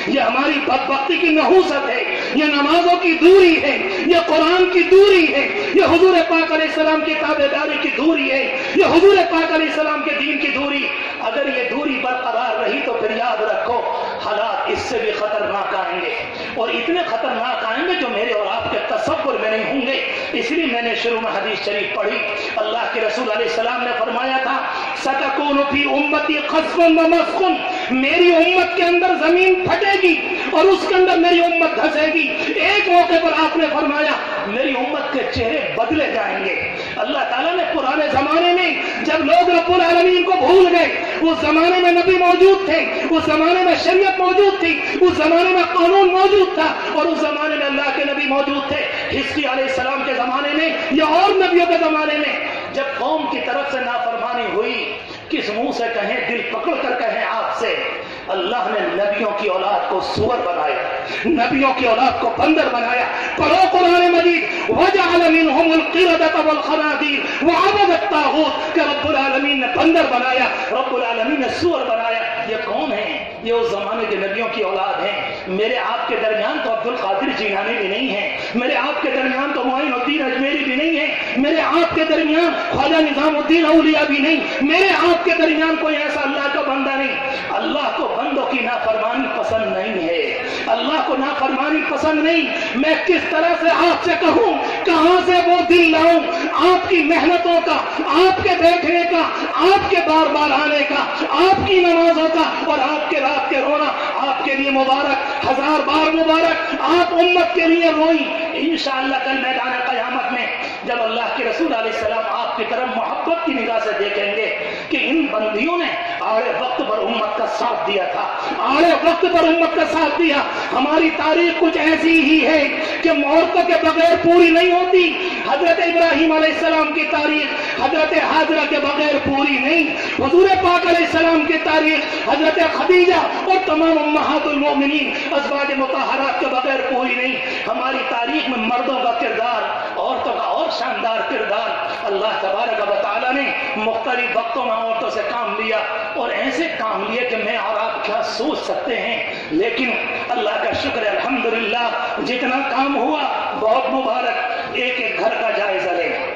यह हमारी बदबख्ती की नहूसत है, यह नमाजों की दूरी है, यह कुरान की दूरी है, यह हुजूर पाक अलैहिस्सलाम की ताबेदारी की दूरी है, यह हुजूर पाक अलैहिस्सलाम के दीन की दूरी। अगर ये दूरी बरकरार रही तो फिर याद रखो, हालात इससे भी खतरनाक आएंगे, और इतने खतरनाक आएंगे जो मेरे और आपके तसव्वुर में नहीं होंगे। इसलिए मैंने शुरू में हदीस शरीफ पढ़ी। अल्लाह के रसूल अलैहिस्सलाम ने फरमाया था, सतकूनु फी उम्मती खस्फुन व मस्कुन, मेरी उम्मत के अंदर जमीन फटेगी और उसके अंदर मेरी उम्मत धंसेगी। एक मौके पर आपने फरमाया, मेरी उम्मत के चेहरे बदले जाएंगे। अल्लाह ताला ने पुराने जमाने में जब लोग रब्बुल आलमीन को भूल गए, उस जमाने में नबी मौजूद थे, उस जमाने में शरीयत मौजूद थी, उस जमाने में कानून मौजूद था, और उस जमाने में अल्लाह के नबी मौजूद थे। हिजकी अलैहिस्सलाम के जमाने में या और नबियों के जमाने में जब कौम की तरफ से नाफरमानी हुई, किस मुंह से कहें, दिल पकड़ कर कहें आपसे, अल्लाह ने नबियों की औलाद को सूअर बनाया, नबियों की औलाद को बंदर बनाया। पढ़ो कुरान मजीद, वजअल मिनहुमुल क़िरदत वल ख़नाज़ीर व अबदत ताग़ूत, कि रब्बुल आलमीन ने बंदर बनाया, रब्बुल आलमीन ने सूअर बनाया। ये कौन है? ये उस जमाने के नबियों की औलाद हैं। मेरे आपके दरमियान तो अब्दुल कादिर जीलानी भी नहीं है, मेरे आपके दरमियान तो मोइनुद्दीन अजमेरी भी नहीं है, मेरे आपके दरमियान ख्वाजा निजामुद्दीन औलिया भी नहीं, मेरे आपके दरमियान कोई ऐसा अल्लाह का बंदा नहीं। अल्लाह को बंदों की नाफरमानी पसंद नहीं है, अल्लाह को नाफरमानी पसंद नहीं। मैं किस तरह से आपसे कहूं, कहां से वो दिल लाऊं आपकी मेहनतों का, आपके बैठने का, आपके बार बार आने का, आपकी नमाजों का, और आपके रात के रोना आपके लिए मुबारक, हजार बार मुबारक। आप उम्मत के लिए रोई। इंशाअल्लाह कल मैदान क़यामत में जब अल्लाह के रसूल अलैहिस्सलाम आपकी तरफ मोहब्बत की निगाह से देखेंगे कि इन बंदियों ने आड़े वक्त पर उम्मत का साथ दिया था, आड़े वक्त पर उम्मत का साथ दिया। हमारी तारीख कुछ ऐसी ही है कि औरतों के बगैर पूरी नहीं होती। हजरत इब्राहिम अलैहिस्सलाम की तारीख हजरत हाजरा के बगैर पूरी नहीं, हुजूर पाक अलैहिस्सलाम की तारीख हजरत खदीजा और तमाम उम्महातुल मोमिनीन अज़वाज मुतहहरात के बगैर पूरी नहीं। हमारी तारीख में मर्दों का किरदार, औरतों का और शानदार किरदार। अल्लाह तबारक व तआला ने मुख्तलिफ वक्तों में औरतों से काम लिया, और ऐसे काम लिए कि मैं और आप क्या सोच सकते हैं। लेकिन अल्लाह का शुक्र है, अल्हम्दुलिल्लाह, जितना काम हुआ बहुत मुबारक। एक एक घर का जायजा लें,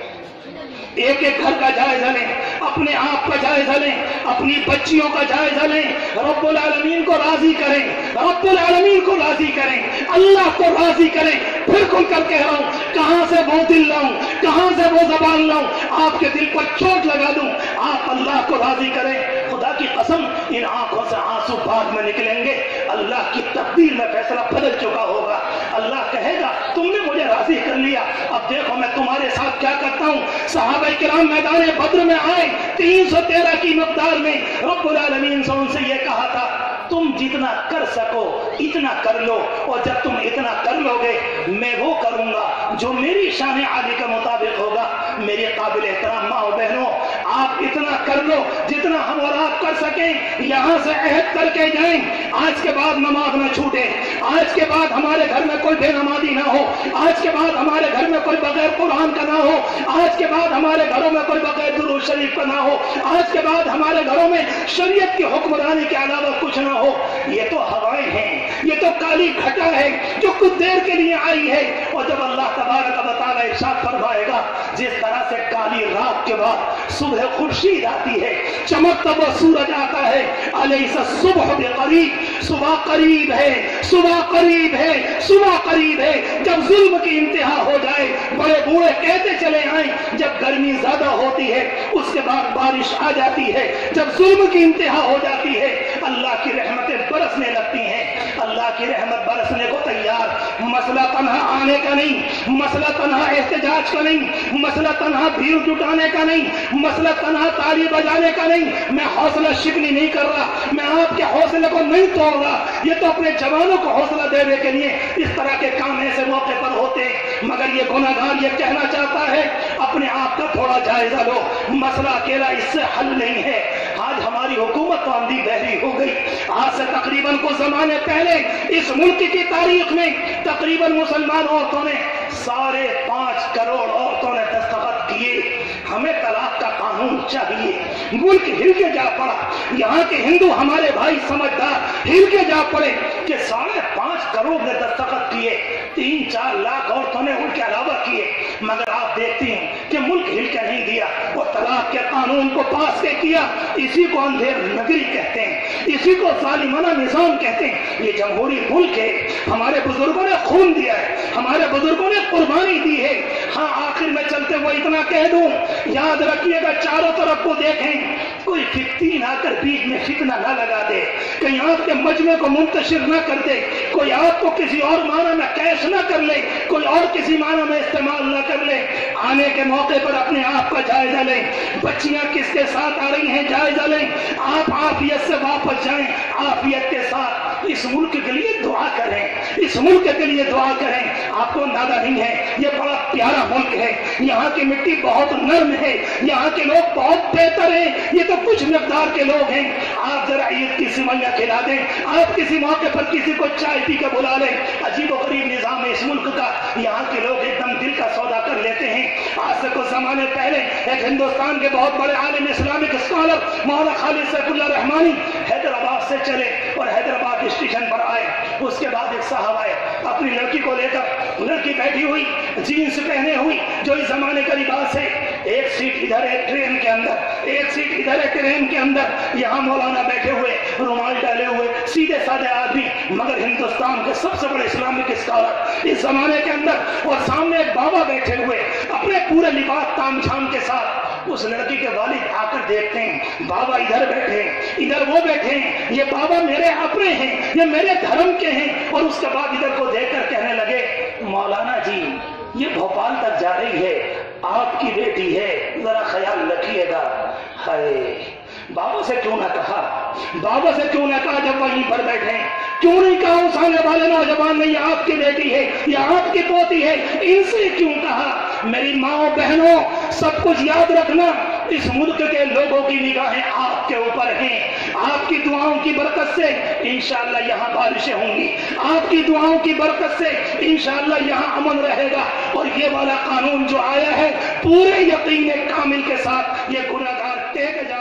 एक एक घर का जायजा लें, अपने आप का जायजा लें, अपनी बच्चियों का जायजा लें, रब्बुल आलमीन को राजी करें, रब्बुल आलमीन को राजी करें, अल्लाह को राजी करें। फिर खुलकर कह रहा हूं, कहां से वो दिल लाऊं, कहां से वो जबान लाऊं, आपके दिल पर चोट लगा दूं। आप अल्लाह को राजी करें। खुदा की कसम, इन आंखों से आंसू बाद में निकलेंगे। अल्लाह की तकदीर में फैसला बदल चुका होगा। अल्लाह कहेगा, तुमने मुझे राजी कर लिया, अब देखो मैं तुम्हारे साथ क्या करता हूं। सहाबाए किराम मैदान बद्र में आए, 313 की मकदार में। रब्बुल आलमीन से उनसे यह कहा था, तुम जितना कर सको इतना कर लो, और जब तुम इतना कर लोगे मैं वो करूंगा जो मेरी शान आली के मुताबिक होगा। मेरे काबिल एहतराम माँ और बहनों, आप इतना कर लो जितना हम और आप कर सकें। यहाँ से अहद करके जाएं, आज के बाद नमाज न छूटे, आज के बाद हमारे घर में कोई बेनमाजी ना हो, आज के बाद हमारे घर में कोई बगैर कुरान का ना हो, आज के बाद हमारे घरों में कोई बगैर दुरूद शरीफ का ना हो, आज के बाद हमारे घरों में शरीयत की हुक्मरानी के अलावा कुछ ना हो। ये तो हवाएं हैं, ये तो काली घटा है जो कुछ देर के लिए आई है, और जब अल्लाह तबारक व तआला इरशाद फरमाएगा, जिस तरह से काली रात के बाद सुबह खुर्शीद आती है, चमकता वो सूरज आता है, अलैसा सुबह बिकरीब, सुबह करीब है, सुबह करीब है, सुबह करीब है। जब जुल्म की इंतहा हो जाए, बड़े बूढ़े कहते चले आए, जब गर्मी ज्यादा होती है उसके बाद बारिश आ जाती है, जब जुल्म की इंतहा हो जाती है अल्लाह की रहमतें बरसने लगती हैं। अल्लाह की रहमत बरसने को तैयार। मसला तन्हा आने का नहीं, मसला तन्हा एहतजाज का नहीं, मसला तन्हा भीड़ जुटाने का नहीं, मसला तन्हा ताली बजाने का नहीं। मैं हौसला शिकनी नहीं कर रहा, मैं आपके हौसले को नहीं तोड़ रहा। ये तो अपने जवानों को हौसला देने के लिए इस तरह के काम ऐसे मौके पर होते हैं। मगर ये गुनाहगार ये कहना चाहता है, अपने आप का थोड़ा जायजा लो, मसला अकेला इससे हल नहीं है। आज हमारी हुकूमत तो अंधी बहरी हो गई। आज से तकरीबन कुछ जमाने पहले इस मुल्क की तारीख में तकरीबन मुसलमान औरतों ने 5.5 करोड़ औरतों ने दस्तखत किए, हमें तलाक का कानून चाहिए। मुल्क हिल के जा पड़ा। यहाँ के हिंदू हमारे भाई समझदार हिल के जा पड़े कि 5.5 करोड़ ने दस्तखत किए, 3-4 लाख औरतों ने उनके अलावा किए। मगर आप देखती हैं कि मुल्क हिल के नहीं दिया, वो तलाक के कानून को पास के किया। इसी को अंधेर नगरी कहते हैं, इसी को जालिमाना निजाम कहते हैं। ये जमहूरी मुल्क है, हमारे बुजुर्गों ने खून दिया है, हमारे बुजुर्गों ने कुर्बानी दी है। हाँ, आखिर में चलते हुए इतना कह दूं, याद रखिएगा, चारों तरफ को देखें, कोई फिफ्तीन आकर बीच में फितना ना लगा दे, कहीं आपके मजमे को मुंतशिर ना कर दे, कोई आपको किसी और माना में कैश ना कर ले, कोई और किसी माना में इस्तेमाल ना कर ले। आने के मौके पर अपने आप का जायजा लें, बच्चियां किसके साथ आ रही हैं जायजा लें, आप आफियत से वापस जाएं, आफियत के साथ इस मुल्क के लिए दुआ करें, इस मुल्क के लिए दुआ करें। आपको नादा नहीं है, ये बड़ा प्यारा मुल्क है, यहाँ की मिट्टी बहुत नर्म है, यहाँ के लोग बहुत बेहतर हैं। ये तो कुछ मिकदार के लोग हैं। आप जरा ईद की सिवैयां खिला दें, आप किसी मौके पर किसी को चाय पी के बुला लें। अजीब और गरीब निजाम है इस मुल्क का, यहाँ के लोग एकदम दिल का सौदा कर लेते हैं। आज से कुछ जमाने पहले एक हिंदुस्तान के बहुत बड़े आलिम इस्लामिक स्कॉलर मौलाना खालिद सैफुल्लाह रहमानी हैदराबाद से चले और हैदराबाद स्टेशन पर आए। उसके बाद एक साहब आए, अपनी लड़की को लेकर, लड़की बैठी हुई जीन्स पहने हुई, जो इस जमाने का लिबास है। एक सीट इधर है ट्रेन के अंदर, एक सीट इधर है ट्रेन के अंदर। यहाँ मौलाना बैठे हुए, रुमाल डाले हुए, सीधे साधे आदमी, मगर हिंदुस्तान के सबसे बड़े इस्लामिक स्कॉलर इस जमाने के अंदर। और सामने एक बाबा बैठे हुए अपने पूरे लिबास ताम झाम के साथ। उस लड़की के वालिद आकर देखते हैं, बाबा इधर बैठे हैं, इधर वो बैठे हैं, ये बाबा मेरे अपने हैं, ये मेरे धर्म के हैं। और उसके बाद इधर को देखकर कहने लगे, मौलाना जी ये भोपाल तक जा रही है, आपकी बेटी है, जरा ख्याल रखिएगा। हाय, बाबा से क्यों ना कहा, बाबा से क्यों ना कहा जब वहीं पर बैठे? क्यों नहीं कहा उस आने वाले नौजवान ने, ये आपकी बेटी है, ये आपकी पोती है, इनसे क्यों कहा? मेरी माँ बहनों, सब कुछ याद रखना, इस मुल्क के लोगों की निगाहें आपके ऊपर हैं। आपकी दुआओं की बरकत से इंशाअल्लाह यहाँ बारिशें होंगी, आपकी दुआओं की बरकत से इंशाअल्लाह यहाँ अमन रहेगा। और ये वाला कानून जो आया है, पूरे यकीन कामिल के साथ ये गुनाहगार टेक जा